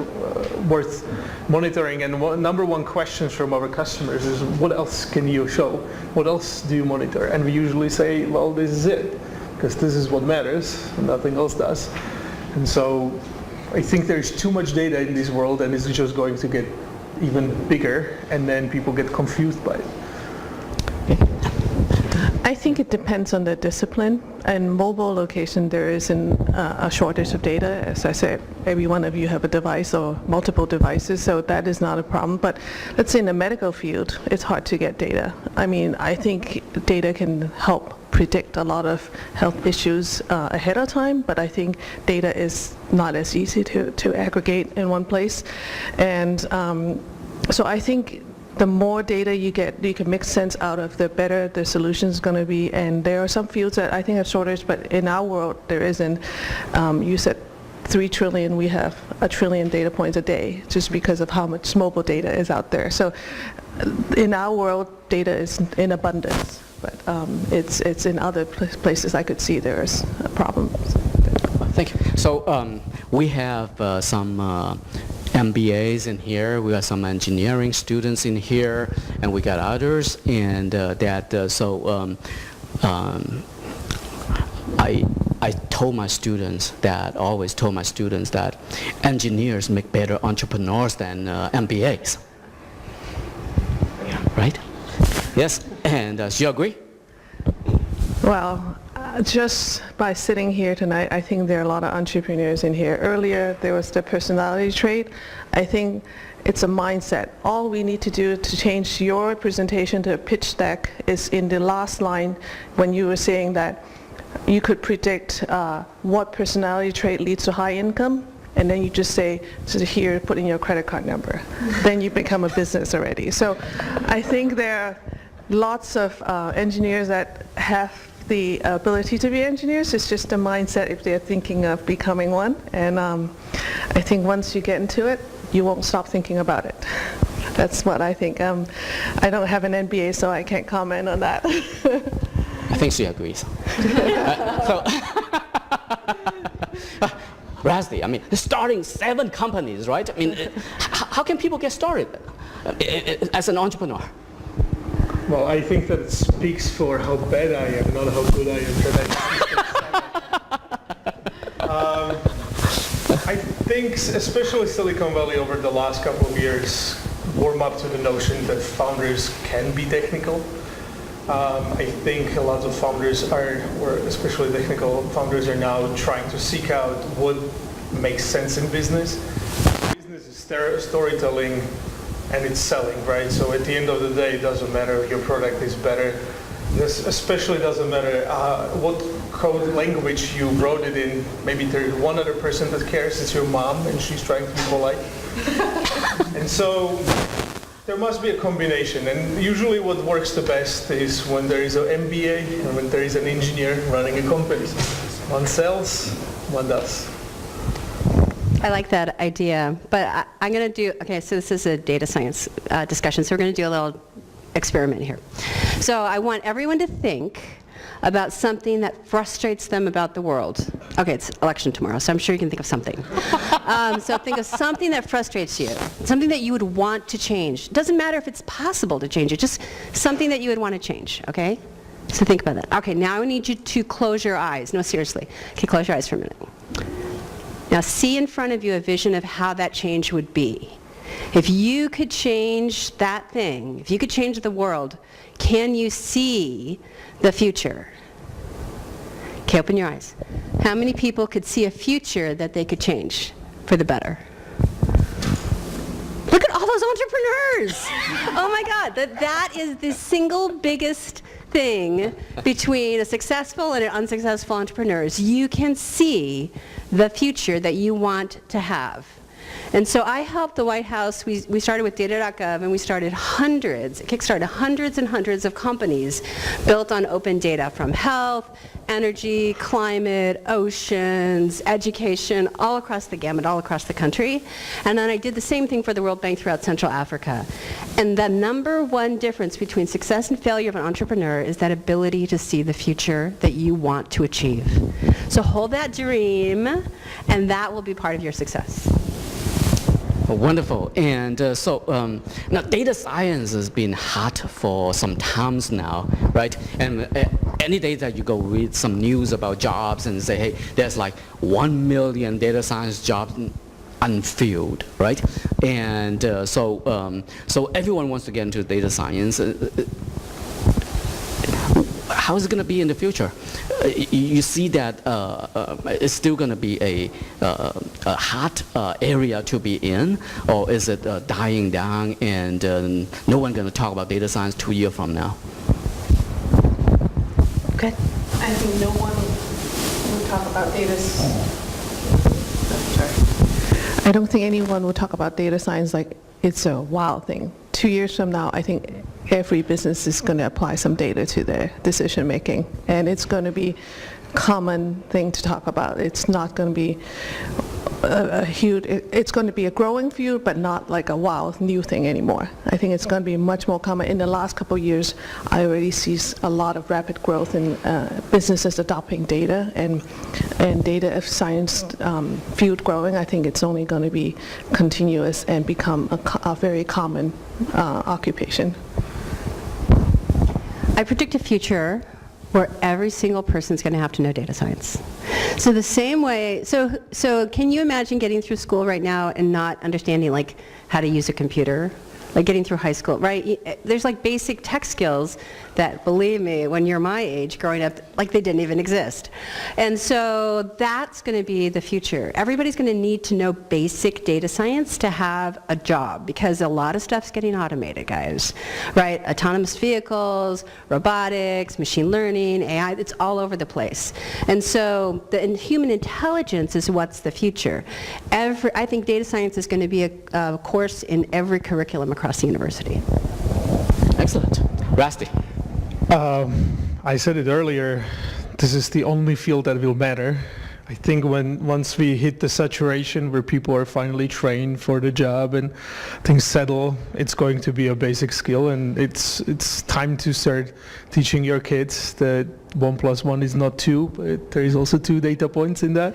worth monitoring. And number one questions from our customers is, what else can you show? What else do you monitor? And we usually say, well, this is it, because this is what matters, and nothing else does. And so I think there's too much data in this world, and it's just going to get even bigger, and then people get confused by it. I think it depends on the discipline. In mobile location, there isn't a shortage of data. As I said, every one of you have a device or multiple devices, so that is not a problem. But let's say in the medical field, it's hard to get data. I mean, I think data can help predict a lot of health issues ahead of time, but I think data is not as easy to aggregate in one place. And so I think the more data you get, you can make sense out of, the better the solution is going to be. And there are some fields that I think have shortage, but in our world there isn't. You said 3 trillion, we have 1 trillion data points a day, just because of how much mobile data is out there. So in our world, data is in abundance, but it's in other places I could see there's problems. Thank you. So we have some MBAs in here, we got some engineering students in here, and we got others, and I told my students that, always told my students that engineers make better entrepreneurs than MBAs. Right? Yes, and do you agree? Well, just by sitting here tonight, I think there are a lot of entrepreneurs in here. Earlier, there was the personality trait. I think it's a mindset. All we need to do to change your presentation to a pitch deck is in the last line when you were saying that you could predict what personality trait leads to high income, and then you just say, so here, put in your credit card number. Then you become a business already. So I think there are lots of engineers that have the ability to be engineers. It's just a mindset if they're thinking of becoming one. And I think once you get into it, you won't stop thinking about it. That's what I think. I don't have an MBA, so I can't comment on that. I think she agrees. Rusty, I mean, starting 7 companies, right? I mean, how can people get started as an entrepreneur? Well, I think that speaks for how bad I am, not how good I am. I think especially Silicon Valley over the last couple of years warm up to the notion that founders can be technical. I think a lot of founders are, or especially technical founders, are now trying to seek out what makes sense in business. Business is storytelling and it's selling, right? So at the end of the day, it doesn't matter if your product is better. This especially doesn't matter what code language you wrote it in. Maybe there's one other person that cares, it's your mom, and she's trying to be polite. And so there must be a combination. And usually what works the best is when there is an MBA and when there is an engineer running a company. One sells, one does. I like that idea, but I'm going to do, okay, so this is a data science discussion, so we're going to do a little experiment here. So I want everyone to think about something that frustrates them about the world. Okay, it's election tomorrow, so I'm sure you can think of something. So think of something that frustrates you, something that you would want to change. It doesn't matter if it's possible to change it, just something that you would want to change, okay? So think about that. Okay, now I need you to close your eyes. No, seriously. Okay, close your eyes for a minute. Now see in front of you a vision of how that change would be. If you could change that thing, if you could change the world, can you see the future? Okay, open your eyes. How many people could see a future that they could change for the better? Look at all those entrepreneurs! Oh my God, that is the single biggest thing between a successful and an unsuccessful entrepreneur. You can see the future that you want to have. And so I helped the White House, we started with data.gov, and we started kickstarted hundreds and hundreds of companies built on open data from health, energy, climate, oceans, education, all across the gamut, all across the country. And then I did the same thing for the World Bank throughout Central Africa. And the number one difference between success and failure of an entrepreneur is that ability to see the future that you want to achieve. So hold that dream, and that will be part of your success. Wonderful. And now data science has been hot for some times now, right? And any day that you go read some news about jobs and say, hey, there's like 1 million data science jobs unfilled, right? And so everyone wants to get into data science. How is it going to be in the future? You see that it's still going to be a hot area to be in, or is it dying down and no one going to talk about data science 2 years from now? Good. I think no one will talk about data. Sorry. I don't think anyone will talk about data science like it's a wild thing. 2 years from now, I think every business is going to apply some data to their decision making, and it's going to be a common thing to talk about. It's not going to be a huge, it's going to be a growing field, but not like a wild new thing anymore. I think it's going to be much more common. In the last couple of years, I already see a lot of rapid growth in businesses adopting data and data science field growing. I think it's only going to be continuous and become a very common occupation. I predict a future where every single person is going to have to know data science. So the same way, so can you imagine getting through school right now and not understanding like how to use a computer? Like getting through high school, right? There's like basic tech skills that, believe me, when you're my age, growing up, like they didn't even exist. And so that's going to be the future. Everybody's going to need to know basic data science to have a job, because a lot of stuff's getting automated, guys, right? Autonomous vehicles, robotics, machine learning, AI, it's all over the place. And so human intelligence is what's the future. I think data science is going to be a course in every curriculum across the university. Excellent. Rusty. I said it earlier, this is the only field that will matter. I think once we hit the saturation where people are finally trained for the job and things settle, it's going to be a basic skill, and it's time to start teaching your kids that 1 + 1 is not 2, but there is also 2 data points in that.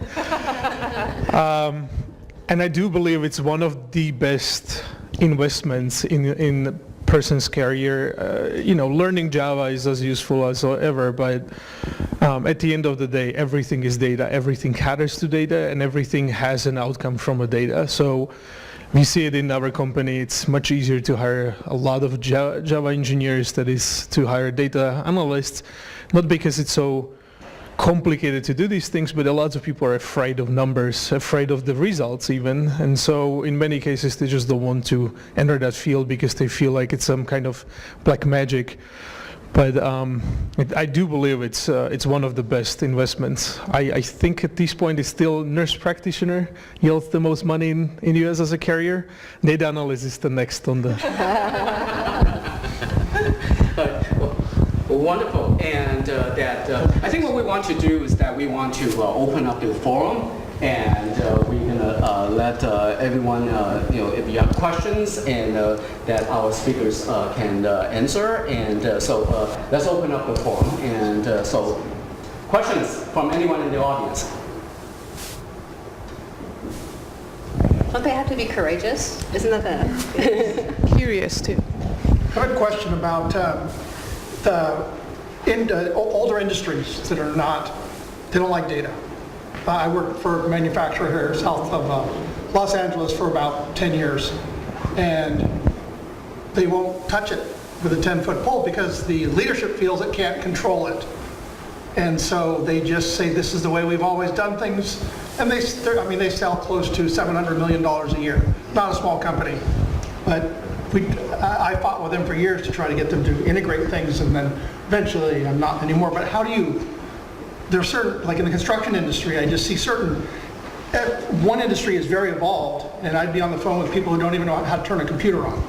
And I do believe it's one of the best investments in person's career. Learning Java is as useful as ever, but at the end of the day, everything is data, everything caters to data, and everything has an outcome from a data. So we see it in our company. It's much easier to hire a lot of Java engineers than it is to hire data analysts, not because it's so complicated to do these things, but a lot of people are afraid of numbers, afraid of the results even, and so in many cases they just don't want to enter that field because they feel like it's some kind of black magic. But I do believe it's one of the best investments. I think at this point it's still nurse practitioner yields the most money in US as a carrier. Data analyst is the next on the... Wonderful, and I think what we want to do is that we want to open up the forum, and we're gonna let everyone, if you have questions, and that our speakers can answer, and so let's open up the forum, and so questions from anyone in the audience. Don't they have to be courageous? Isn't that the... Curious too. I have a question about the older industries that are not, they don't like data. I worked for a manufacturer here south of Los Angeles for about 10 years, and they won't touch it with a 10-foot pole because the leadership feels it can't control it. And so they just say, this is the way we've always done things. And they sell close to $700 million a year. Not a small company. But I fought with them for years to try to get them to integrate things, and then eventually I'm not anymore. But how do you, there's certain, like in the construction industry, I just see certain, one industry is very evolved, and I'd be on the phone with people who don't even know how to turn a computer on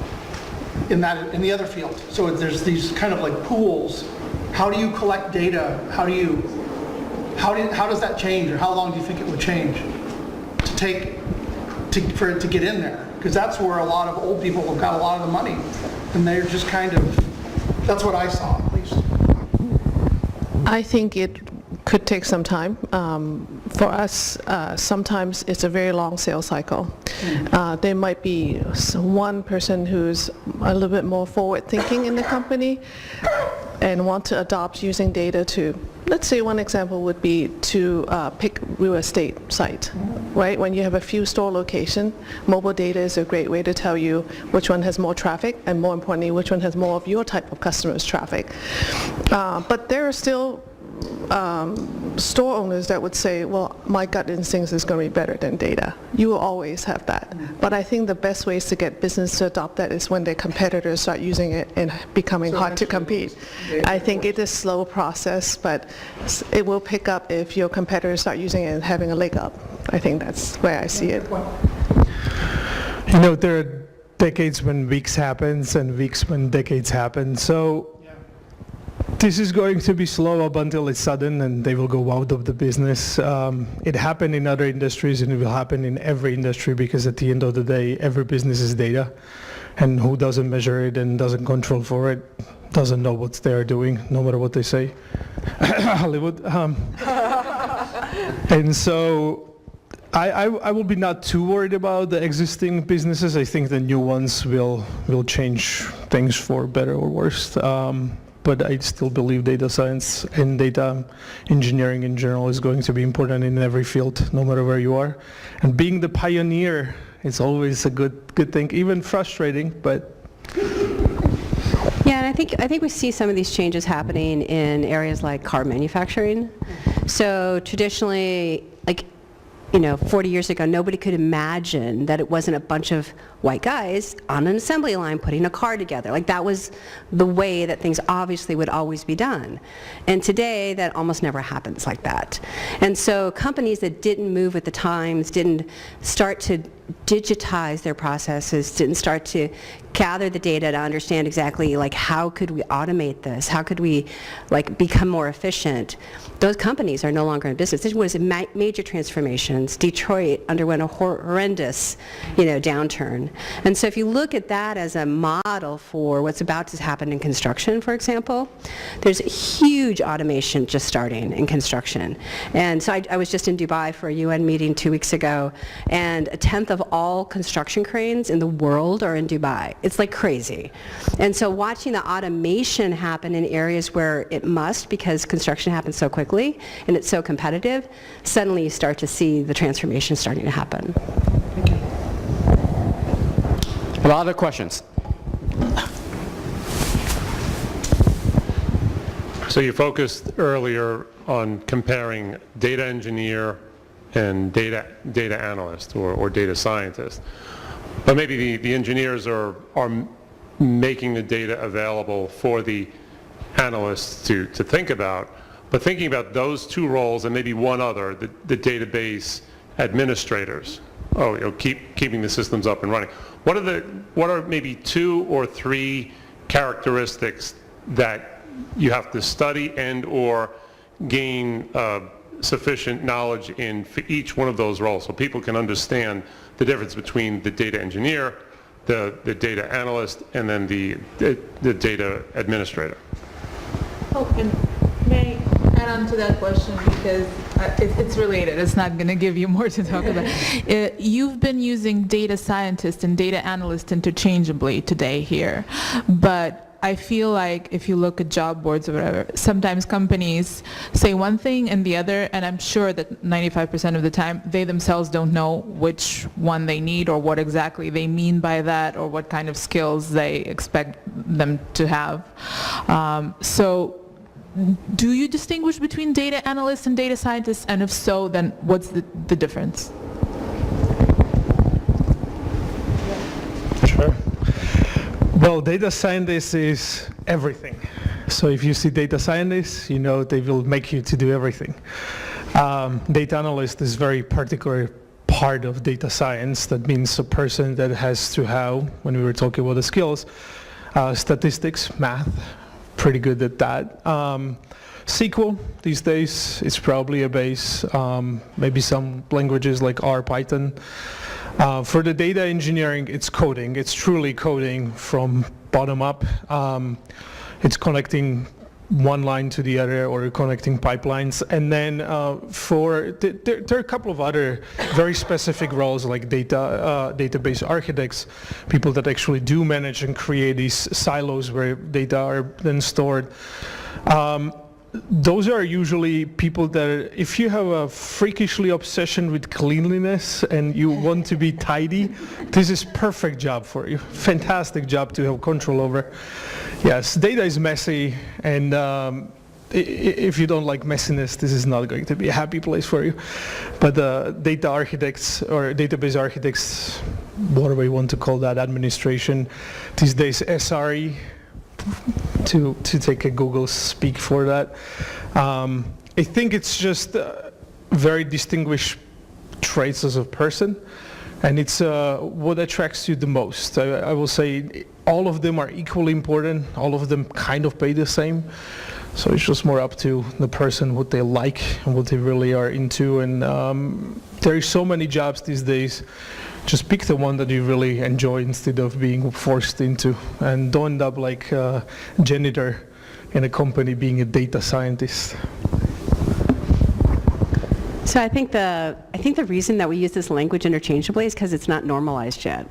in the other field. So there's these kind of like pools. How do you collect data? How does that change, or how long do you think it would change for it to get in there? Because that's where a lot of old people have got a lot of the money, and they're just kind of, that's what I saw at least. I think it could take some time. For us, sometimes it's a very long sales cycle. There might be one person who's a little bit more forward-thinking in the company and want to adopt using data to, let's say one example would be to pick real estate site, right? When you have a few store location, mobile data is a great way to tell you which one has more traffic, and more importantly, which one has more of your type of customers' traffic. But there are still store owners that would say, well, my gut instincts is going to be better than data. You will always have that. But I think the best ways to get business to adopt that is when their competitors start using it and becoming hard to compete. I think it is a slow process, but it will pick up if your competitors start using it and having a leg up. I think that's where I see it. You know, there are decades when weeks happens and weeks when decades happen. So this is going to be slow up until it's sudden and they will go out of the business. It happened in other industries and it will happen in every industry, because at the end of the day, every business is data, and who doesn't measure it and doesn't control for it doesn't know what they're doing, no matter what they say. Hollywood. And so I will be not too worried about the existing businesses. I think the new ones will change things for better or worse. But I still believe data science and data engineering in general is going to be important in every field, no matter where you are. And being the pioneer is always a good thing, even frustrating, but. Yeah, and I think we see some of these changes happening in areas like car manufacturing. So traditionally, like, 40 years ago, nobody could imagine that it wasn't a bunch of white guys on an assembly line putting a car together. Like, that was the way that things obviously would always be done. And today, that almost never happens like that. And so companies that didn't move with the times, didn't start to digitize their processes, didn't start to gather the data to understand exactly, like, how could we automate this? How could we, like, become more efficient? Those companies are no longer in business. This was major transformations. Detroit underwent a horrendous, downturn. And so if you look at that as a model for what's about to happen in construction, for example, there's huge automation just starting in construction. And so I was just in Dubai for a UN meeting 2 weeks ago, and 1/10 of all construction cranes in the world are in Dubai. It's like crazy. And so watching the automation happen in areas where it must, because construction happens so quickly and it's so competitive, suddenly you start to see the transformation starting to happen. A lot of questions. So you focused earlier on comparing data engineer and data analyst or data scientist. But maybe the engineers are making the data available for the analysts to think about. But thinking about those two roles and maybe one other, the database administrators, keeping the systems up and running. What are maybe 2 or 3 characteristics that you have to study and or gain sufficient knowledge in for each one of those roles, so people can understand the difference between the data engineer, the data analyst, and then the data administrator? Oh, and may I add on to that question, because it's related. It's not going to give you more to talk about. You've been using data scientist and data analyst interchangeably today here, but I feel like if you look at job boards or whatever, sometimes companies say one thing and the other, and I'm sure that 95% of the time they themselves don't know which one they need or what exactly they mean by that or what kind of skills they expect them to have. So do you distinguish between data analysts and data scientists, and if so, then what's the difference? Sure. Well, data scientist is everything. So if you see data scientists, you know they will make you to do everything. Data analyst is very particular part of data science. That means a person that has to have, when we were talking about the skills, statistics, math, pretty good at that. SQL these days is probably a base, maybe some languages like R, Python. For the data engineering, it's coding. It's truly coding from bottom up. It's connecting one line to the other or connecting pipelines. And then there are a couple of other very specific roles like database architects, people that actually do manage and create these silos where data are then stored. Those are usually people that, if you have a freakishly obsession with cleanliness and you want to be tidy, this is perfect job for you. Fantastic job to have control over. Yes, data is messy, and if you don't like messiness, this is not going to be a happy place for you. But data architects or database architects, whatever we want to call that, administration, these days SRE, to take a Google speak for that. I think it's just very distinguished traits as a person, and it's what attracts you the most. I will say all of them are equally important, all of them kind of pay the same, so it's just more up to the person what they like and what they really are into. And there are so many jobs these days. Just pick the one that you really enjoy instead of being forced into, and don't end up like a janitor in a company being a data scientist. So I think the reason that we use this language interchangeably is because it's not normalized yet.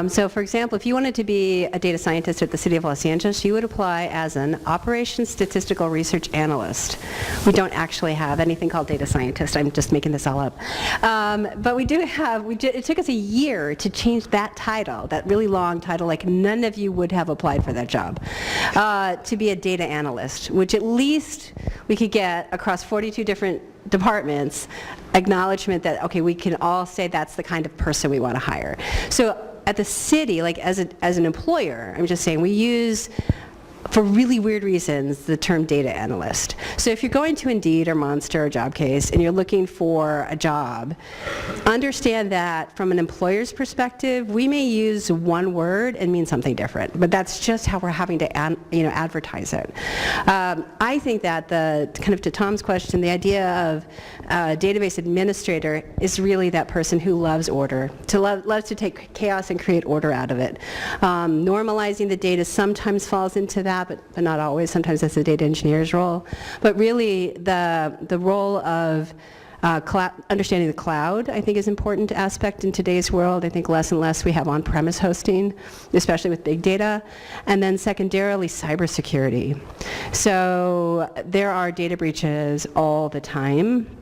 So for example, if you wanted to be a data scientist at the City of Los Angeles, you would apply as an Operations Statistical Research Analyst. We don't actually have anything called data scientist. I'm just making this all up. But we do have, it took us a year to change that title, that really long title, like none of you would have applied for that job, to be a data analyst, which at least we could get across 42 different departments acknowledgement that, okay, we can all say that's the kind of person we want to hire. So at the city, like as an employer, I'm just saying we use, for really weird reasons, the term data analyst. So if you're going to Indeed or Monster or Jobcase and you're looking for a job, understand that from an employer's perspective, we may use one word and mean something different, but that's just how we're having to advertise it. I think that kind of to Tom's question, the idea of database administrator is really that person who loves order, loves to take chaos and create order out of it. Normalizing the data sometimes falls into that, but not always. Sometimes that's the data engineer's role. But really, the role of understanding the cloud, I think, is an important aspect in today's world. I think less and less we have on-premise hosting, especially with big data. And then secondarily, cybersecurity. So there are data breaches all the time.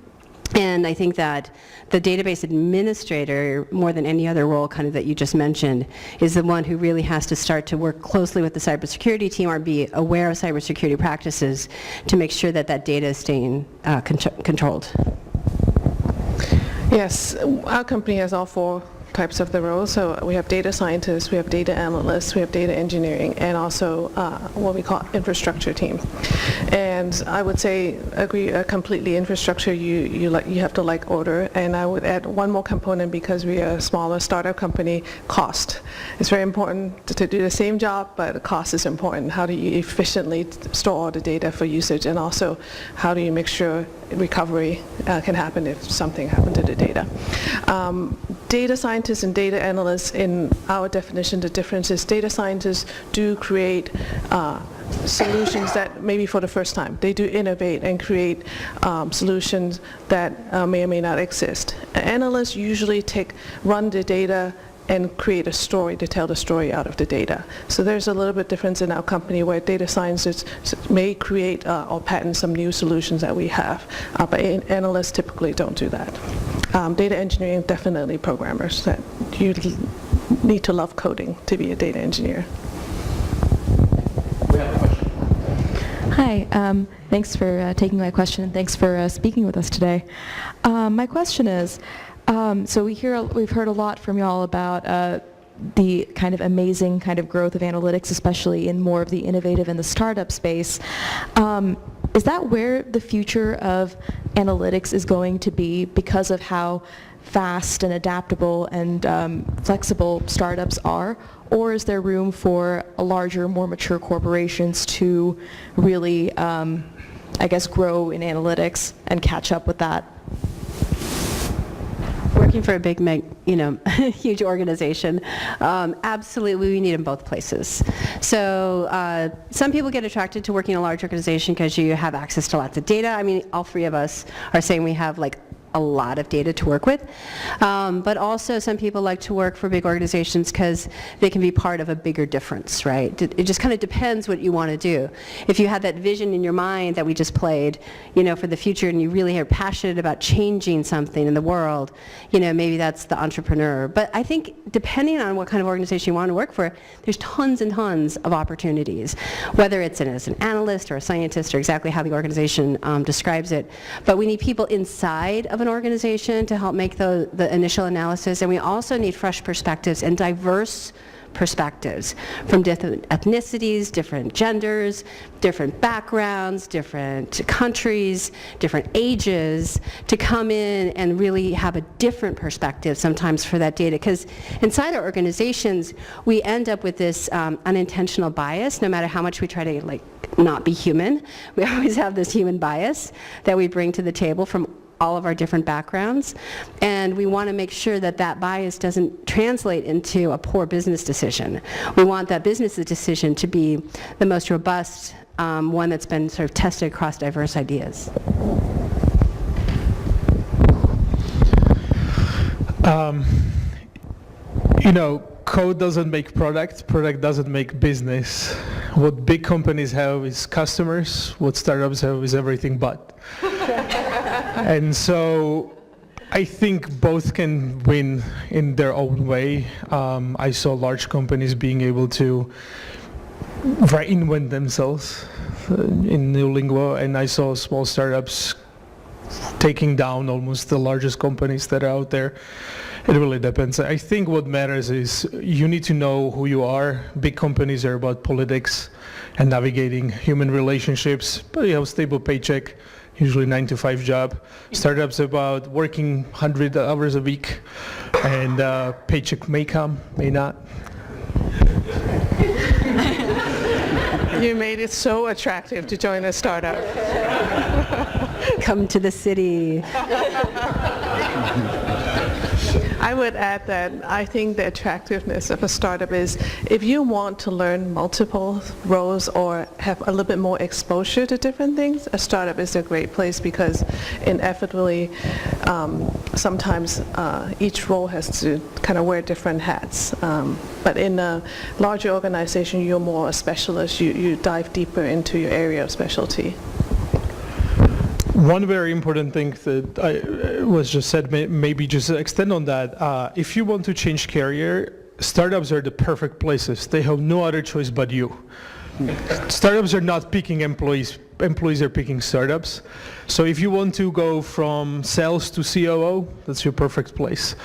And I think that the database administrator, more than any other role kind of that you just mentioned, is the one who really has to start to work closely with the cybersecurity team or be aware of cybersecurity practices to make sure that that data is staying controlled. Yes, our company has all four types of the roles. So we have data scientists, we have data analysts, we have data engineering, and also what we call infrastructure team. And I would say, agree completely, infrastructure, you have to like order. And I would add one more component, because we are a smaller startup company, cost. It's very important to do the same job, but cost is important. How do you efficiently store all the data for usage, and also how do you make sure recovery can happen if something happened to the data. Data scientists and data analysts, in our definition, the difference is data scientists do create solutions that maybe for the first time. They do innovate and create solutions that may or may not exist. Analysts usually run the data and create a story to tell the story out of the data. So there's a little bit difference in our company, where data scientists may create or patent some new solutions that we have, but analysts typically don't do that. Data engineering, definitely programmers. That you need to love coding to be a data engineer. We have a question. Hi, thanks for taking my question, and thanks for speaking with us today. My question is, so we've heard a lot from y'all about the kind of amazing kind of growth of analytics, especially in more of the innovative and the startup space. Is that where the future of analytics is going to be, because of how fast and adaptable and flexible startups are? Or is there room for a larger, more mature corporations to really, I guess, grow in analytics and catch up with that? Working for a big, huge organization, absolutely we need them both places. So some people get attracted to working in a large organization because you have access to lots of data. I mean, all three of us are saying we have a lot of data to work with. But also some people like to work for big organizations because they can be part of a bigger difference, right? It just kind of depends what you want to do. If you have that vision in your mind that we just played, for the future, and you really are passionate about changing something in the world, maybe that's the entrepreneur. But I think depending on what kind of organization you want to work for, there's tons and tons of opportunities, whether it's as an analyst or a scientist, or exactly how the organization describes it. But we need people inside of an organization to help make the initial analysis, and we also need fresh perspectives and diverse perspectives from different ethnicities, different genders, different backgrounds, different countries, different ages, to come in and really have a different perspective sometimes for that data. Because inside our organizations, we end up with this unintentional bias, no matter how much we try to not be human. We always have this human bias that we bring to the table from all of our different backgrounds, and we want to make sure that that bias doesn't translate into a poor business decision. We want that business decision to be the most robust, one that's been sort of tested across diverse ideas. Code doesn't make product doesn't make business. What big companies have is customers, what startups have is everything but. And so I think both can win in their own way. I saw large companies being able to reinvent themselves in new lingo, and I saw small startups taking down almost the largest companies that are out there. It really depends. I think what matters is you need to know who you are. Big companies are about politics and navigating human relationships, but you have a stable paycheck, usually 9-to-5 job. Startups about working 100 hours a week, and paycheck may come, may not. You made it so attractive to join a startup. Come to the city. I would add that I think the attractiveness of a startup is, if you want to learn multiple roles or have a little bit more exposure to different things, a startup is a great place, because inevitably sometimes each role has to kind of wear different hats. But in a larger organization, you're more a specialist. You dive deeper into your area of specialty. One very important thing that was just said, maybe just extend on that. If you want to change career, startups are the perfect places. They have no other choice but you. Startups are not picking employees. Employees are picking startups. So if you want to go from sales to COO, that's your perfect place.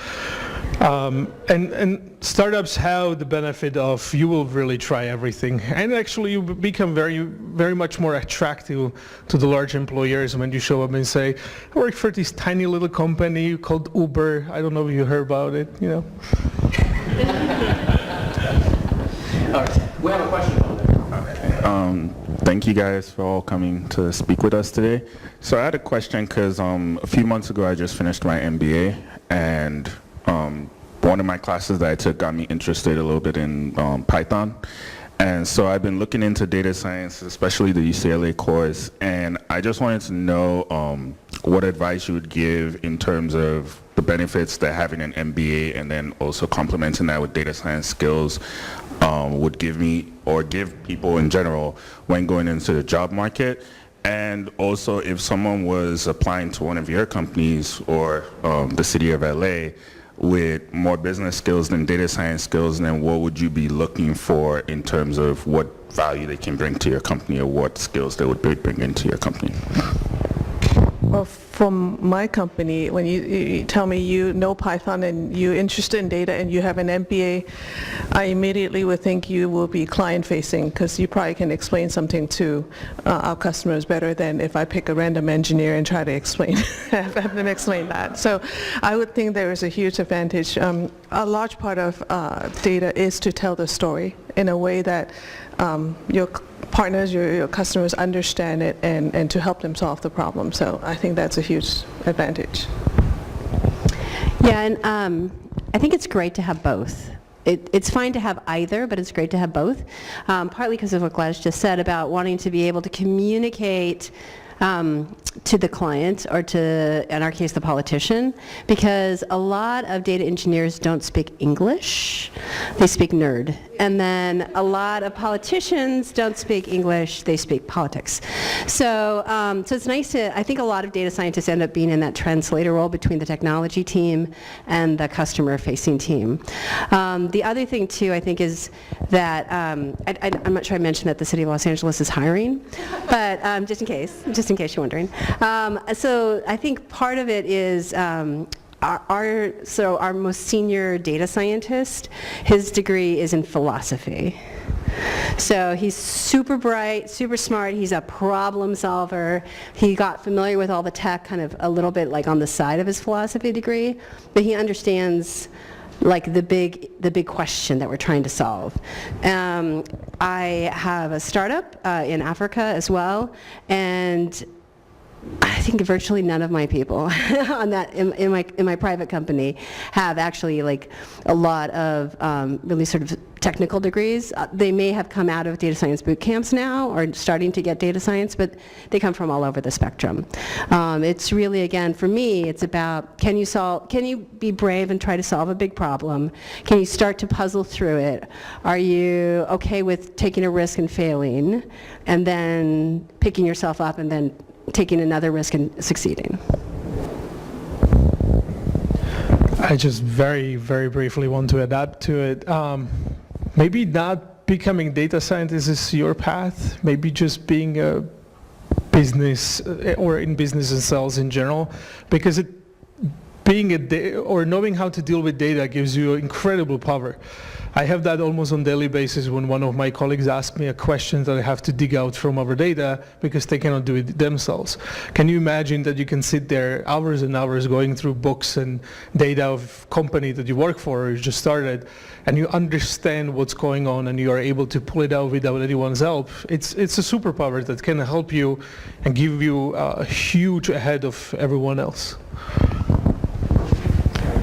And startups have the benefit of you will really try everything, and actually you become very much more attractive to the large employers when you show up and say, I work for this tiny little company called Uber. I don't know if you heard about it, you know. All right, we have a question on there. Thank you guys for all coming to speak with us today. So I had a question because a few months ago I just finished my MBA, and one of my classes that I took got me interested a little bit in Python. And so I've been looking into data science, especially the UCLA course, and I just wanted to know what advice you would give in terms of the benefits that having an MBA and then also complementing that with data science skills would give me or give people in general when going into the job market. And also if someone was applying to one of your companies or the city of LA with more business skills than data science skills, then what would you be looking for in terms of what value they can bring to your company or what skills they would bring into your company? Well, from my company, when you tell me you know Python and you're interested in data and you have an MBA, I immediately would think you will be client-facing because you probably can explain something to our customers better than if I pick a random engineer and try to explain, have them explain that. So I would think there is a huge advantage. A large part of data is to tell the story in a way that your partners, your customers understand it and to help them solve the problem. So I think that's a huge advantage. Yeah, and I think it's great to have both. It's fine to have either, but it's great to have both, partly because of what Gladys just said about wanting to be able to communicate to the client, or to, in our case, the politician, because a lot of data engineers don't speak English, they speak nerd. And then a lot of politicians don't speak English, they speak politics. So, so it's nice to, I think a lot of data scientists end up being in that translator role between the technology team and the customer-facing team. The other thing, too, I think is that, I'm not sure I mentioned that the City of Los Angeles is hiring, but just in case you're wondering. So I think part of it is our most senior data scientist, his degree is in philosophy. So he's super bright, super smart, he's a problem solver. He got familiar with all the tech kind of a little bit like on the side of his philosophy degree, but he understands like the big question that we're trying to solve. I have a startup in Africa as well, and I think virtually none of my people on that in my private company have actually like a lot of really sort of technical degrees. They may have come out of data science boot camps now or starting to get data science, but they come from all over the spectrum. It's really, again, for me, it's about can you be brave and try to solve a big problem? Can you start to puzzle through it? Are you okay with taking a risk and failing and then picking yourself up and then taking another risk and succeeding? I just very, very briefly want to adapt to it. Maybe not becoming data scientist is your path, maybe just being a business or in business and sales in general, because knowing how to deal with data gives you incredible power. I have that almost on daily basis when one of my colleagues asks me a question that I have to dig out from our data because they cannot do it themselves. Can you imagine that you can sit there hours and hours going through books and data of company that you work for or you just started, and you understand what's going on and you are able to pull it out without anyone's help? It's a superpower that can help you and give you a huge ahead of everyone else.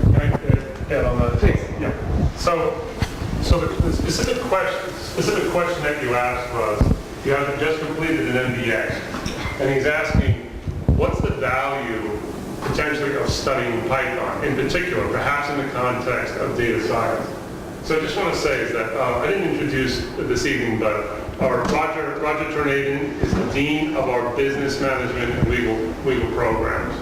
Can I add on that? Yeah. So the specific question that you asked was, you have just completed an MBA, and he's asking, what's the value potentially of studying Python, in particular, perhaps in the context of data science? So I just want to say is that I didn't introduce this evening, but Roger Tornaden is the Dean of our Business Management and Legal Programs.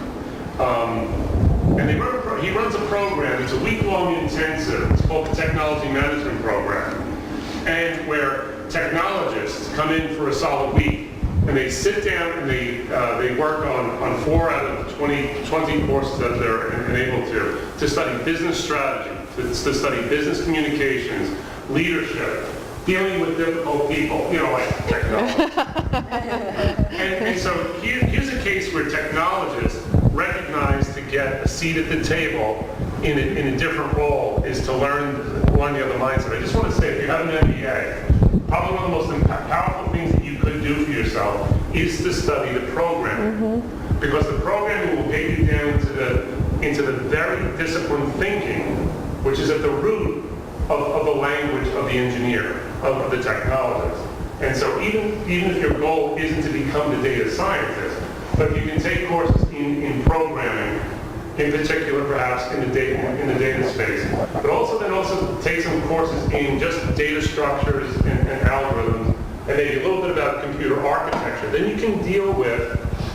And he runs a program, it's a week-long intensive, it's called the Technology Management Program, and where technologists come in for a solid week, and they sit down and they work on 4 out of 20 courses that they're enabled to study business strategy, to study business communications, leadership, dealing with difficult people, like technology. and so here's a case where technologists recognize to get a seat at the table in a different role is to learn the other mindset. I just want to say, if you have an MBA, probably one of the most powerful things that you could do for yourself is to study the programming. Because the programming will get you down into the very disciplined thinking, which is at the root of the language of the engineer, of the technologist. And so even if your goal isn't to become the data scientist, but you can take courses in programming, in particular perhaps in the data space, but also take some courses in just data structures and algorithms, and maybe a little bit about computer architecture. Then you can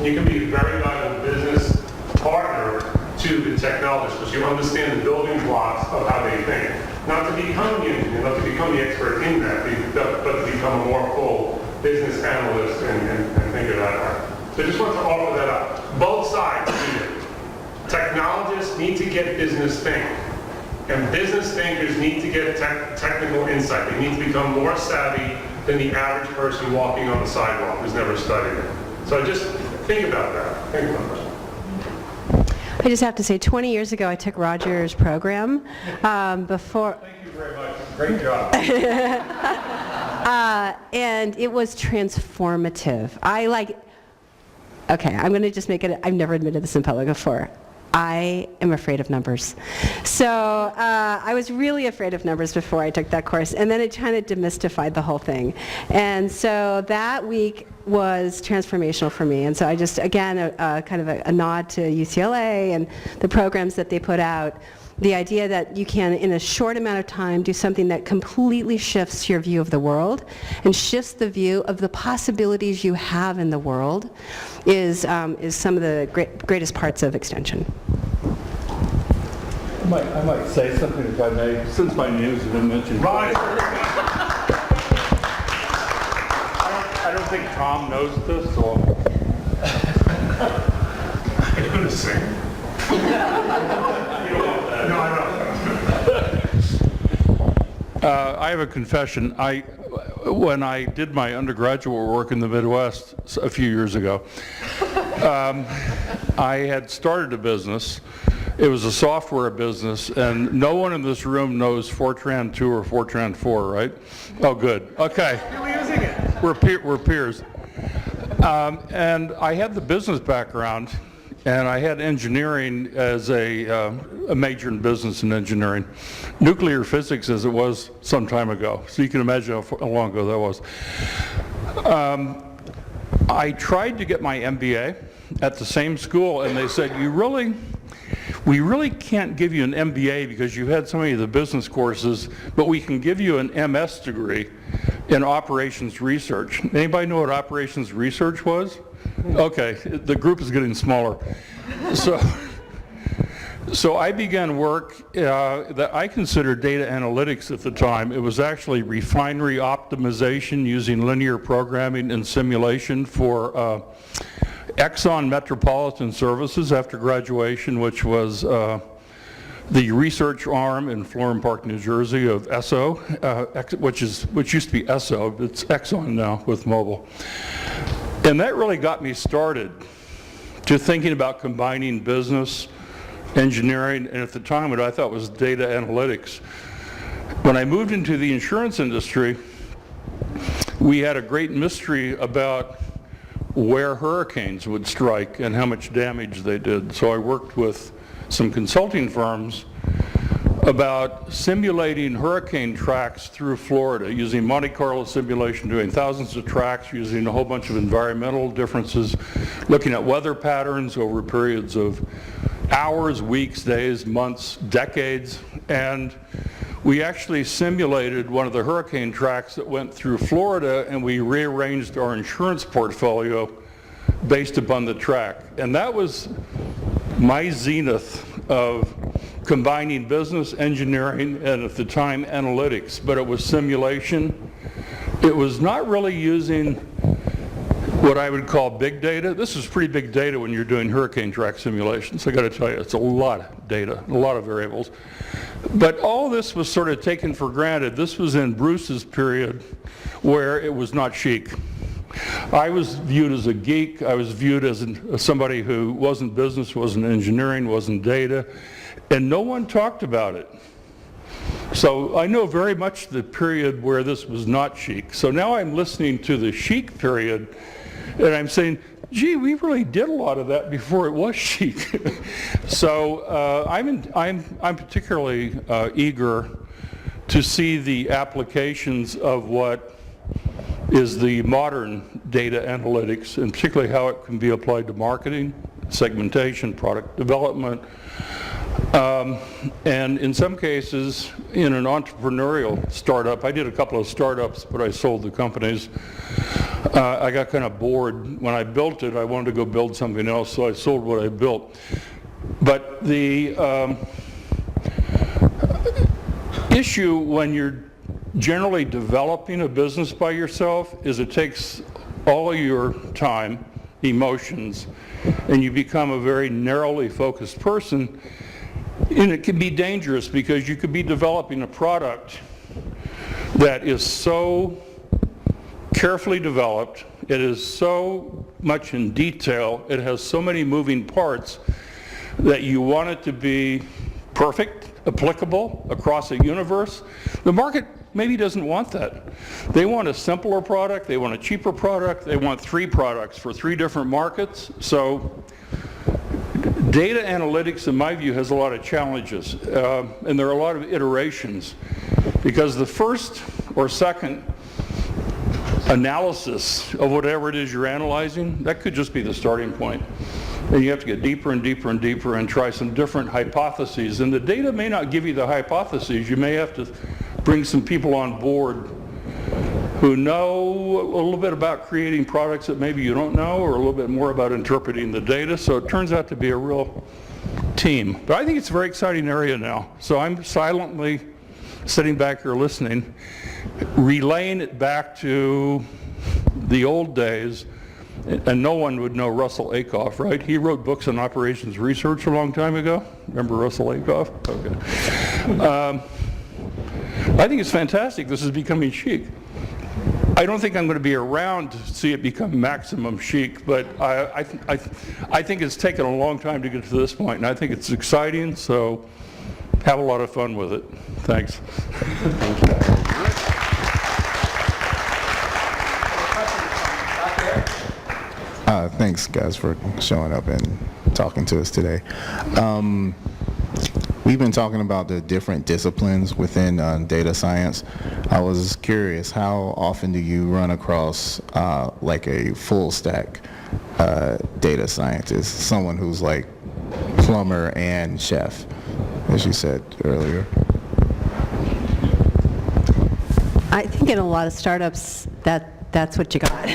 you can be a very valuable business partner to the technologists, because you understand the building blocks of how they think. Not to become the engineer, not to become the expert in that, but to become a more full business analyst and think of that way. So I just want to offer that up. Both sides need it. Technologists need to get business thinking, and business thinkers need to get technical insight. They need to become more savvy than the average person walking on the sidewalk who's never studied it. So just think about that. Think about that. I just have to say, 20 years ago, I took Roger's program before. Thank you very much. Great job. And it was transformative. Okay, I'm going to just make it, I've never admitted this in public before. I am afraid of numbers. So I was really afraid of numbers before I took that course, and then it kind of demystified the whole thing. And so that week was transformational for me. And so I just, again, kind of a nod to UCLA and the programs that they put out. The idea that you can, in a short amount of time, do something that completely shifts your view of the world and shifts the view of the possibilities you have in the world is some of the greatest parts of extension. I might say something if I may, since my name has been mentioned. Right. I don't think Tom knows this, so. Are you going to sing? No, I have a confession. When I did my undergraduate work in the Midwest a few years ago, I had started a business. It was a software business, and no one in this room knows Fortran 2 or Fortran 4, right? Oh, good. Okay. You're using it. We're peers. And I had the business background, and I had engineering as a major in business and engineering. Nuclear physics as it was some time ago. So you can imagine how long ago that was. I tried to get my MBA at the same school, and they said, we really can't give you an MBA because you had so many of the business courses, but we can give you an MS degree in operations research. Anybody know what operations research was? Okay, the group is getting smaller. So I began work that I considered data analytics at the time. It was actually refinery optimization using linear programming and simulation for Exxon Metropolitan Services after graduation, which was the research arm in Florham Park, New Jersey of ESSO, which used to be ESSO, it's Exxon now with mobile. And that really got me started to thinking about combining business, engineering, and at the time what I thought was data analytics. When I moved into the insurance industry, we had a great mystery about where hurricanes would strike and how much damage they did. So I worked with some consulting firms about simulating hurricane tracks through Florida using Monte Carlo simulation, doing thousands of tracks, using a whole bunch of environmental differences, looking at weather patterns over periods of hours, weeks, days, months, decades. And we actually simulated one of the hurricane tracks that went through Florida, and we rearranged our insurance portfolio based upon the track. And that was my zenith of combining business, engineering, and at the time analytics, but it was simulation. It was not really using what I would call big data. This is pretty big data when you're doing hurricane track simulations. I got to tell you, it's a lot of data, a lot of variables. But all this was sort of taken for granted. This was in Bruce's period where it was not chic. I was viewed as a geek. I was viewed as somebody who wasn't business, wasn't engineering, wasn't data, and no one talked about it. So I know very much the period where this was not chic. So now I'm listening to the chic period, and I'm saying, gee, we really did a lot of that before it was chic. So I'm particularly eager to see the applications of what is the modern data analytics, and particularly how it can be applied to marketing, segmentation, product development, and in some cases, in an entrepreneurial startup. I did a couple of startups, but I sold the companies. I got kind of bored. When I built it, I wanted to go build something else, so I sold what I built. But the issue when you're generally developing a business by yourself is it takes all of your time, emotions, and you become a very narrowly focused person. And it can be dangerous because you could be developing a product that is so carefully developed, it is so much in detail, it has so many moving parts that you want it to be perfect, applicable across a universe. The market maybe doesn't want that. They want a simpler product, they want a cheaper product, they want 3 products for 3 different markets. So data analytics, in my view, has a lot of challenges, and there are a lot of iterations, because the first or second analysis of whatever it is you're analyzing, that could just be the starting point. And you have to get deeper and deeper and deeper and try some different hypotheses. And the data may not give you the hypotheses. You may have to bring some people on board who know a little bit about creating products that maybe you don't know, or a little bit more about interpreting the data. So it turns out to be a real team. But I think it's a very exciting area now. So I'm silently sitting back here listening, relaying it back to the old days. And no one would know Russell Akoff, right? He wrote books on operations research a long time ago. Remember Russell Akoff? Okay. I think it's fantastic. This is becoming chic. I don't think I'm going to be around to see it become maximum chic, but I think it's taken a long time to get to this point, and I think it's exciting, so have a lot of fun with it. Thanks. Thank you. Thanks, guys, for showing up and talking to us today. We've been talking about the different disciplines within data science. I was curious, how often do you run across like a full stack data scientist, someone who's like plumber and chef, as you said earlier? I think in a lot of startups that's what you got.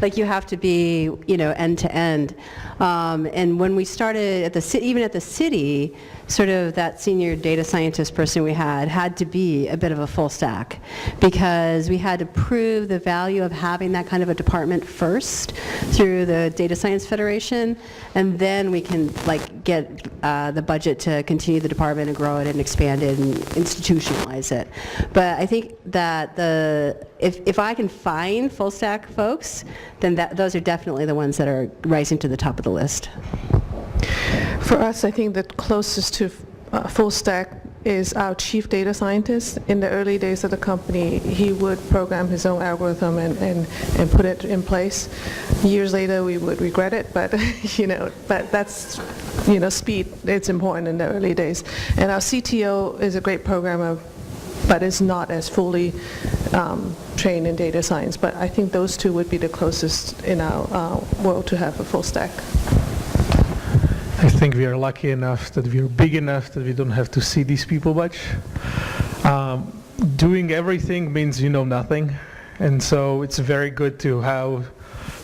Like you have to be, end to end. And when we started at the city, even at the city, sort of that senior data scientist person we had to be a bit of a full stack, because we had to prove the value of having that kind of a department first through the Data Science Federation, and then we can get the budget to continue the department and grow it and expand it and institutionalize it. But I think that if I can find full stack folks, then those are definitely the ones that are rising to the top of the list. For us, I think the closest to full stack is our chief data scientist. In the early days of the company, he would program his own algorithm and put it in place. Years later, we would regret it, but but that's speed. It's important in the early days. And our CTO is a great programmer, but is not as fully trained in data science. But I think those two would be the closest in our world to have a full stack. I think we are lucky enough that we are big enough that we don't have to see these people much. doing everything means you know nothing, and so it's very good to have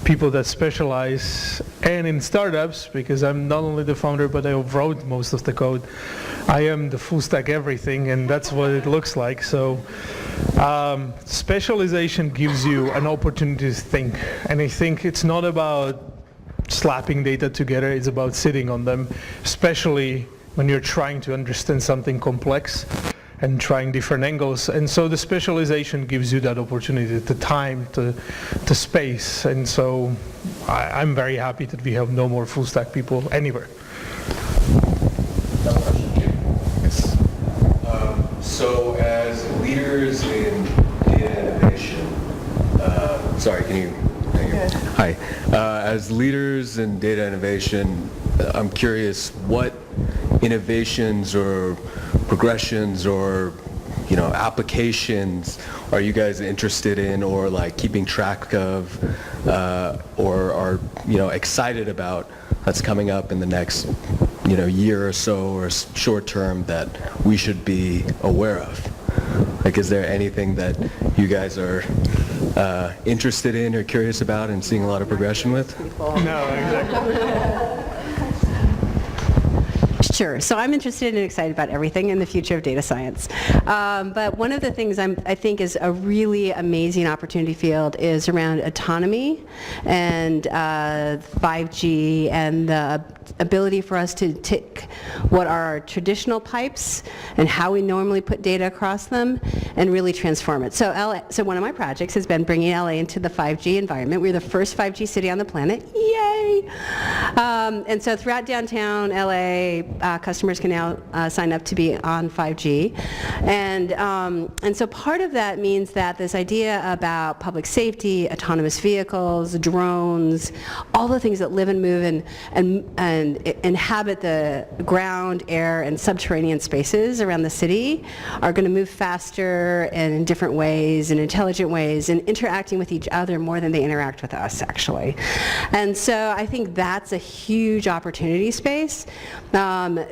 people that specialize, and in startups, because I'm not only the founder, but I wrote most of the code. I am the full stack everything, and that's what it looks like. So specialization gives you an opportunity to think, and I think it's not about slapping data together, it's about sitting on them, especially when you're trying to understand something complex and trying different angles. And so the specialization gives you that opportunity, the time, the space. And so I'm very happy that we have no more full stack people anywhere. Yes. So as leaders in data innovation, sorry, can you? Hi. As leaders in data innovation, I'm curious what innovations or progressions or applications are you guys interested in or like keeping track of or are excited about that's coming up in the next year or so or short term that we should be aware of? Like, is there anything that you guys are interested in or curious about and seeing a lot of progression with? No, exactly. Sure. So I'm interested and excited about everything in the future of data science. But one of the things I think is a really amazing opportunity field is around autonomy and 5G and the ability for us to take what are our traditional pipes and how we normally put data across them and really transform it. So one of my projects has been bringing LA into the 5G environment. We're the first 5G city on the planet. Yay! And so throughout downtown LA, customers can now sign up to be on 5G. And so part of that means that this idea about public safety, autonomous vehicles, drones, all the things that live and move and inhabit the ground, air, and subterranean spaces around the city are going to move faster and in different ways and intelligent ways and interacting with each other more than they interact with us, actually. And so I think that's a huge opportunity space.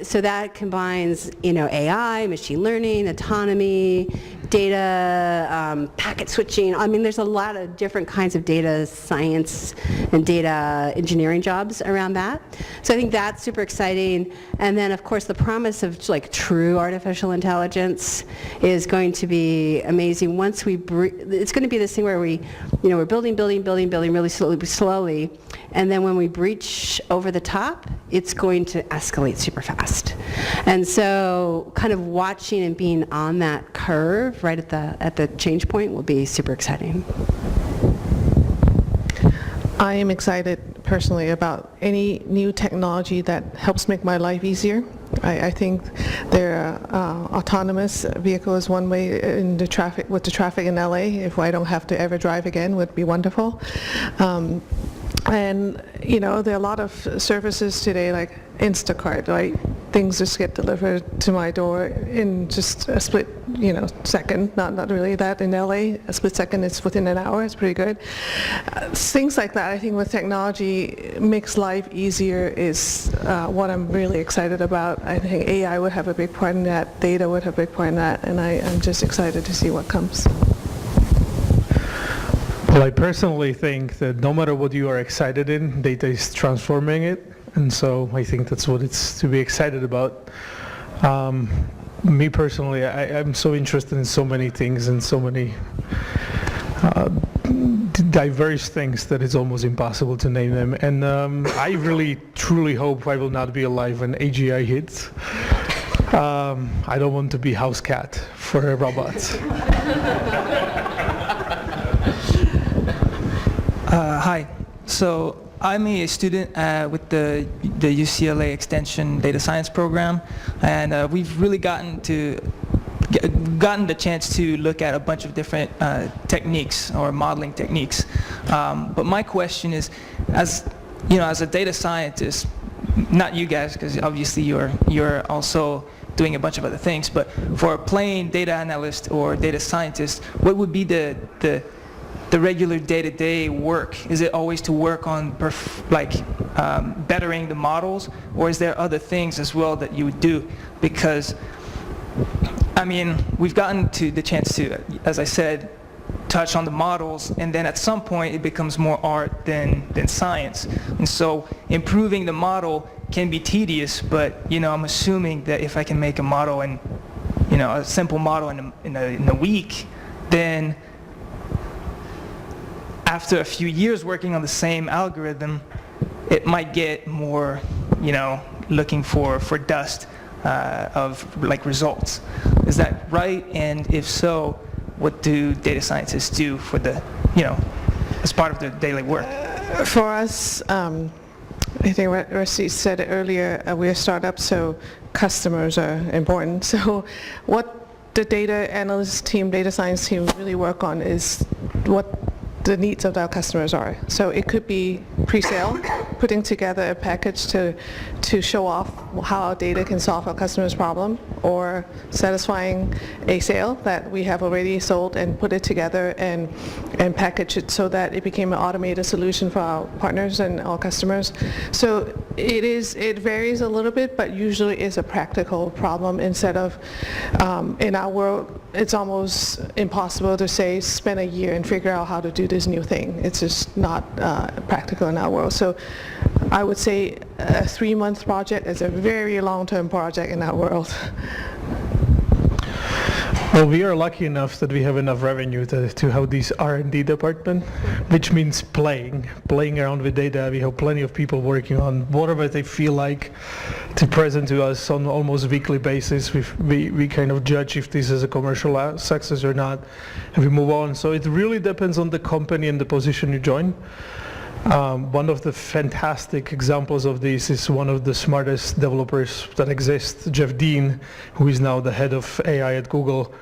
So that combines, AI, machine learning, autonomy, data, packet switching. I mean, there's a lot of different kinds of data science and data engineering jobs around that. So I think that's super exciting. And then, of course, the promise of like true artificial intelligence is going to be amazing. Once it's going to be this thing where we're building really slowly, and then when we breach over the top, it's going to escalate super fast. And so kind of watching and being on that curve right at the change point will be super exciting. I am excited personally about any new technology that helps make my life easier. I think there are autonomous vehicles one way in the traffic with the traffic in LA. If I don't have to ever drive again, would be wonderful. And there are a lot of services today like Instacart, right? Things just get delivered to my door in just a split, second. Not really that in LA. A split second is within an hour. It's pretty good. Things like that, I think, with technology makes life easier is what I'm really excited about. I think AI would have a big part in that. Data would have a big part in that, and I'm just excited to see what comes. Well, I personally think that no matter what you are excited in, data is transforming it. And so I think that's what it's to be excited about. Me personally, I'm so interested in so many things and so many diverse things that it's almost impossible to name them. And I really, truly hope I will not be alive when AGI hits. I don't want to be house cat for robots. Hi. So I'm a student with the UCLA Extension Data Science program, and we've really gotten the chance to look at a bunch of different techniques or modeling techniques. But my question is, as a data scientist, not you guys, because obviously you're also doing a bunch of other things, but for a plain data analyst or data scientist, what would be the regular day-to-day work? Is it always to work on bettering the models, or is there other things as well that you would do? Because I mean, we've gotten to the chance to, as I said, touch on the models, and then at some point it becomes more art than science. And so improving the model can be tedious, but I'm assuming that if I can make a model and a simple model in a week, then after a few years working on the same algorithm, it might get more, looking for dust of like results. Is that right? And if so, what do data scientists do for the, as part of their daily work? For us, I think Rusty said it earlier, we're a startup, so customers are important. So what the data analyst team, data science team really work on is what the needs of our customers are. So it could be pre-sale, putting together a package to show off how our data can solve our customer's problem, or satisfying a sale that we have already sold and put it together and package it so that it became an automated solution for our partners and our customers. So it varies a little bit, but usually is a practical problem instead of, in our world, it's almost impossible to say spend a year and figure out how to do this new thing. It's just not practical in our world. So I would say a 3-month project is a very long-term project in our world. Well, we are lucky enough that we have enough revenue to have this R&D department, which means playing around with data. We have plenty of people working on whatever they feel like to present to us on almost weekly basis. We kind of judge if this is a commercial success or not, and we move on. So it really depends on the company and the position you join. One of the fantastic examples of this is one of the smartest developers that exists, Jeff Dean, who is now the head of AI at Google,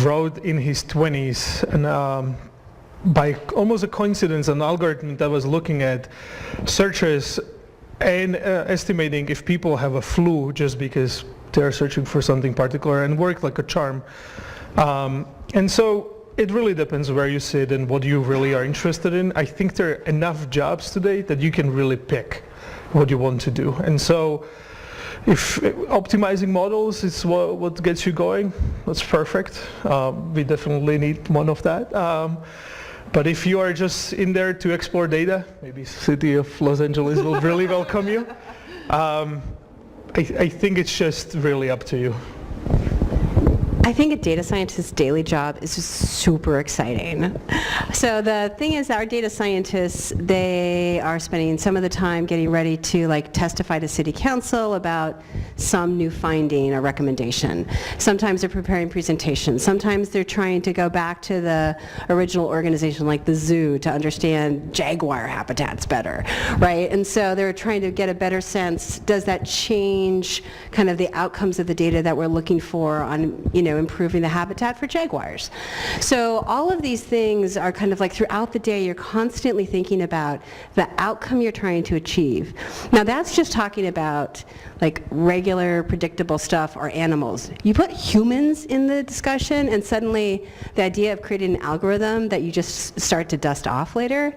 wrote in his 20s, and by almost a coincidence, an algorithm that was looking at searches and estimating if people have a flu just because they're searching for something particular, and worked like a charm. And so it really depends where you sit and what you really are interested in. I think there are enough jobs today that you can really pick what you want to do. And so if optimizing models is what gets you going, that's perfect. We definitely need one of that. But if you are just in there to explore data, maybe city of Los Angeles will really welcome you. I think it's just really up to you. I think a data scientist's daily job is just super exciting. So the thing is, our data scientists, they are spending some of the time getting ready to testify to city council about some new finding or recommendation. Sometimes they're preparing presentations. Sometimes they're trying to go back to the original organization like the zoo to understand jaguar habitats better, right? And so they're trying to get a better sense, does that change kind of the outcomes of the data that we're looking for on, improving the habitat for jaguars. So all of these things are kind of throughout the day, you're constantly thinking about the outcome you're trying to achieve. Now that's just talking about regular predictable stuff or animals. You put humans in the discussion and suddenly the idea of creating an algorithm that you just start to dust off later.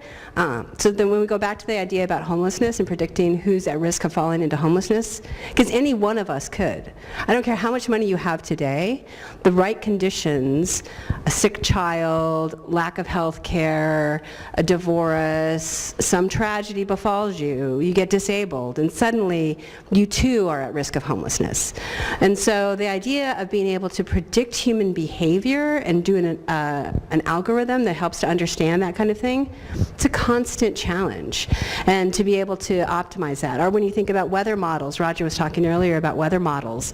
So then when we go back to the idea about homelessness and predicting who's at risk of falling into homelessness, because any one of us could. I don't care how much money you have today, the right conditions, a sick child, lack of health care, a divorce, some tragedy befalls you, you get disabled, and suddenly you too are at risk of homelessness. And so the idea of being able to predict human behavior and do an algorithm that helps to understand that kind of thing, it's a constant challenge. And to be able to optimize that. Or when you think about weather models, Roger was talking earlier about weather models,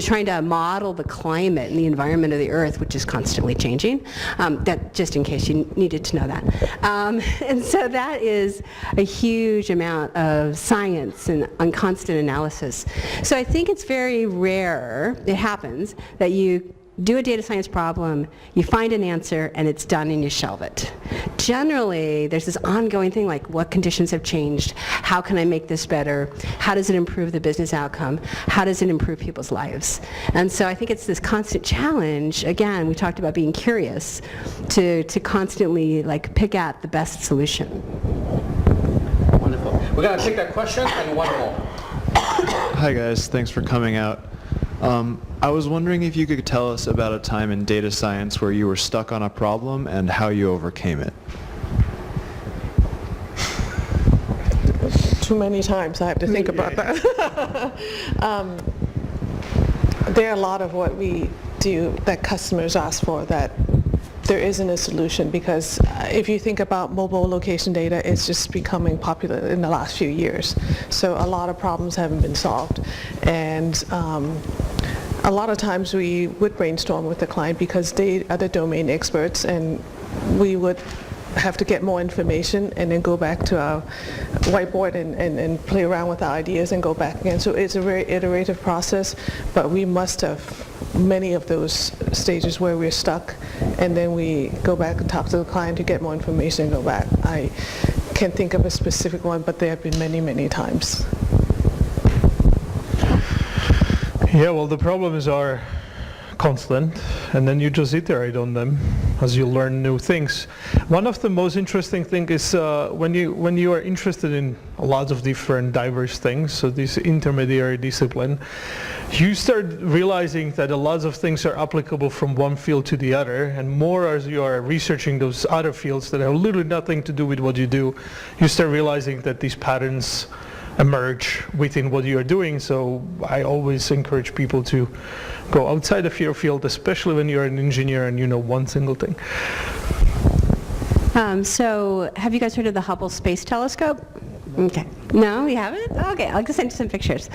trying to model the climate and the environment of the earth, which is constantly changing, that just in case you needed to know that. And so that is a huge amount of science and constant analysis. So I think it's very rare, it happens, that you do a data science problem, you find an answer, and it's done and you shelve it. Generally, there's this ongoing thing like what conditions have changed, how can I make this better, how does it improve the business outcome, how does it improve people's lives? And so I think it's this constant challenge, again, we talked about being curious, to constantly pick at the best solution. Wonderful. We're going to take that question and one more. Hi guys, thanks for coming out. I was wondering if you could tell us about a time in data science where you were stuck on a problem and how you overcame it. Too many times, I have to think about that. There are a lot of what we do that customers ask for that there isn't a solution, because if you think about mobile location data, it's just becoming popular in the last few years. So a lot of problems haven't been solved. And a lot of times we would brainstorm with the client because they are the domain experts, and we would have to get more information and then go back to our whiteboard and play around with our ideas and go back again. So it's a very iterative process, but we must have many of those stages where we're stuck, and then we go back and talk to the client to get more information and go back. I can't think of a specific one, but there have been many, many times. Yeah, well, the problems are constant, and then you just iterate on them as you learn new things. One of the most interesting things is when you are interested in a lot of different diverse things, so this intermediary discipline, you start realizing that a lot of things are applicable from one field to the other, and more as you are researching those other fields that have literally nothing to do with what you do, you start realizing that these patterns emerge within what you are doing. So I always encourage people to go outside of your field, especially when you're an engineer and you know one single thing. So have you guys heard of the Hubble Space Telescope? Okay. No, you haven't? Okay, I'll just send you some pictures.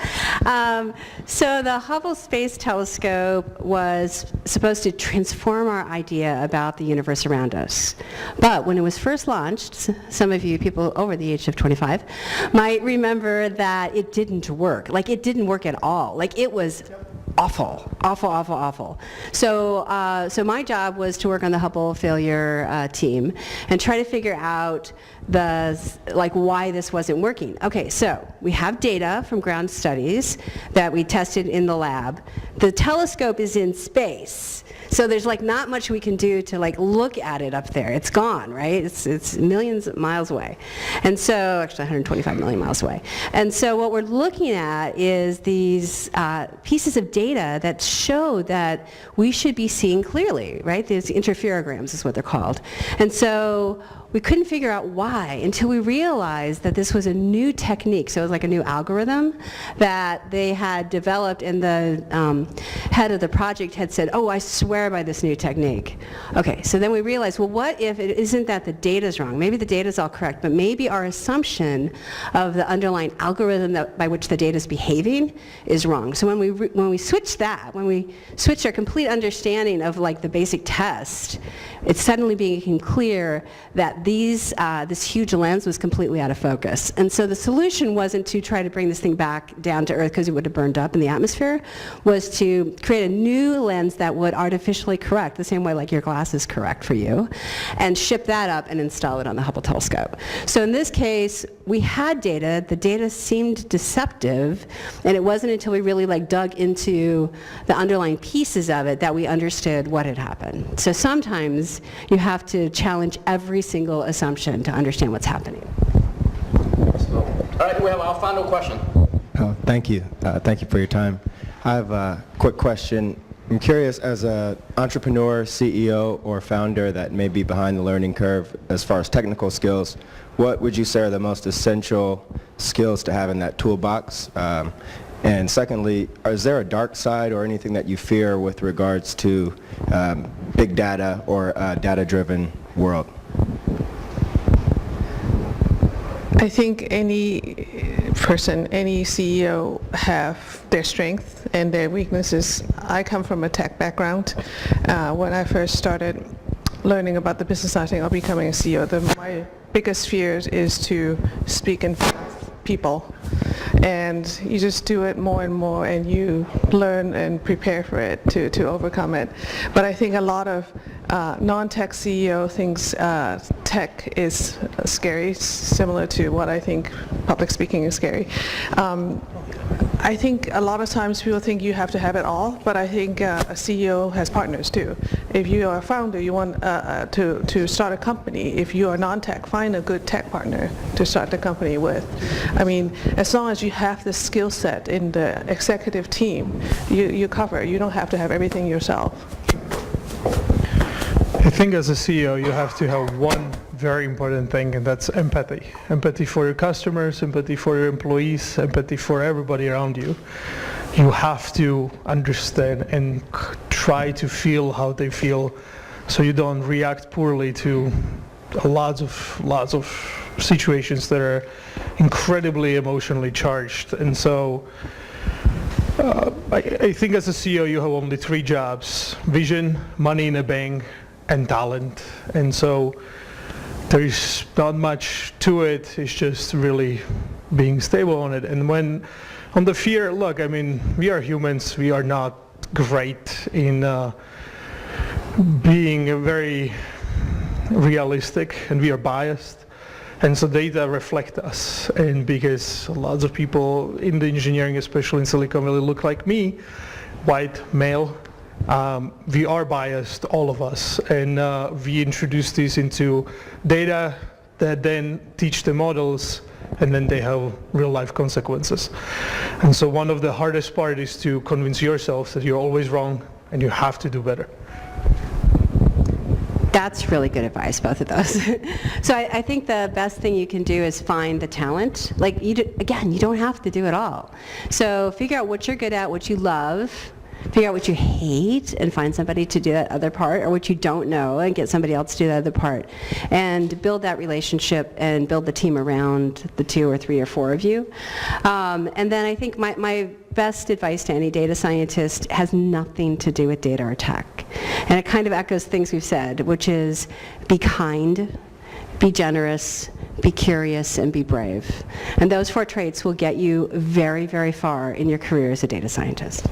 So the Hubble Space Telescope was supposed to transform our idea about the universe around us. But when it was first launched, some of you people over the age of 25 might remember that it didn't work. Like, it didn't work at all. Like, it was awful, awful, awful, awful. So, so my job was to work on the Hubble failure team and try to figure out why this wasn't working. Okay, so we have data from ground studies that we tested in the lab. The telescope is in space, so there's not much we can do to look at it up there. It's gone, right? It's millions of miles away, and so actually 125 million miles away. And so what we're looking at is these pieces of data that show that we should be seeing clearly, right? These interferograms is what they're called, and so we couldn't figure out why until we realized that this was a new technique. So it was like a new algorithm that they had developed, and the head of the project had said, oh, I swear by this new technique. Okay, so then we realized, well, what if it isn't that the data's wrong? Maybe the data's all correct, but maybe our assumption of the underlying algorithm by which the data's behaving is wrong. So when we switch that, when we switch our complete understanding of the basic test, it suddenly became clear that this huge lens was completely out of focus. And so the solution wasn't to try to bring this thing back down to Earth because it would have burned up in the atmosphere, was to create a new lens that would artificially correct, the same way your glasses correct for you, and ship that up and install it on the Hubble telescope. So in this case, we had data, the data seemed deceptive, and it wasn't until we really dug into the underlying pieces of it that we understood what had happened. So sometimes you have to challenge every single assumption to understand what's happening. All right, we have our final question. Oh, thank you. Thank you for your time. I have a quick question. I'm curious, as an entrepreneur, CEO, or founder that may be behind the learning curve as far as technical skills, what would you say are the most essential skills to have in that toolbox? And secondly, is there a dark side or anything that you fear with regards to big data or a data-driven world? I think any person, any CEO have their strengths and their weaknesses. I come from a tech background. When I first started learning about the business side of becoming a CEO, my biggest fear is to speak in front of people. And you just do it more and more, and you learn and prepare for it to overcome it. But I think a lot of non-tech CEO thinks tech is scary, similar to what I think public speaking is scary. I think a lot of times people think you have to have it all, but I think a CEO has partners too. If you are a founder, you want to start a company. If you are non-tech, find a good tech partner to start the company with. I mean, as long as you have the skill set in the executive team, you cover. You don't have to have everything yourself. I think as a CEO, you have to have one very important thing, and that's empathy. Empathy for your customers, empathy for your employees, empathy for everybody around you. You have to understand and try to feel how they feel, so you don't react poorly to lots of situations that are incredibly emotionally charged. And so I think as a CEO, you have only 3 jobs: vision, money in the bank, and talent. And so there's not much to it. It's just really being stable on it. And when on the fear, look, I mean, we are humans. We are not great in being very realistic, and we are biased. And so data reflect us. And because lots of people in the engineering, especially in Silicon Valley, look like me, white, male, we are biased, all of us, and we introduce this into data that then teach the models, and then they have real life consequences. And so one of the hardest part is to convince yourself that you're always wrong and you have to do better. That's really good advice, both of those. So I think the best thing you can do is find the talent. Like, again, you don't have to do it all. So figure out what you're good at, what you love, figure out what you hate, and find somebody to do that other part, or what you don't know and get somebody else to do that other part, and build that relationship and build the team around the 2 or 3 or 4 of you. And then I think my best advice to any data scientist has nothing to do with data or tech, and it kind of echoes things we've said, which is be kind, be generous, be curious, and be brave. And those 4 traits will get you very, very far in your career as a data scientist.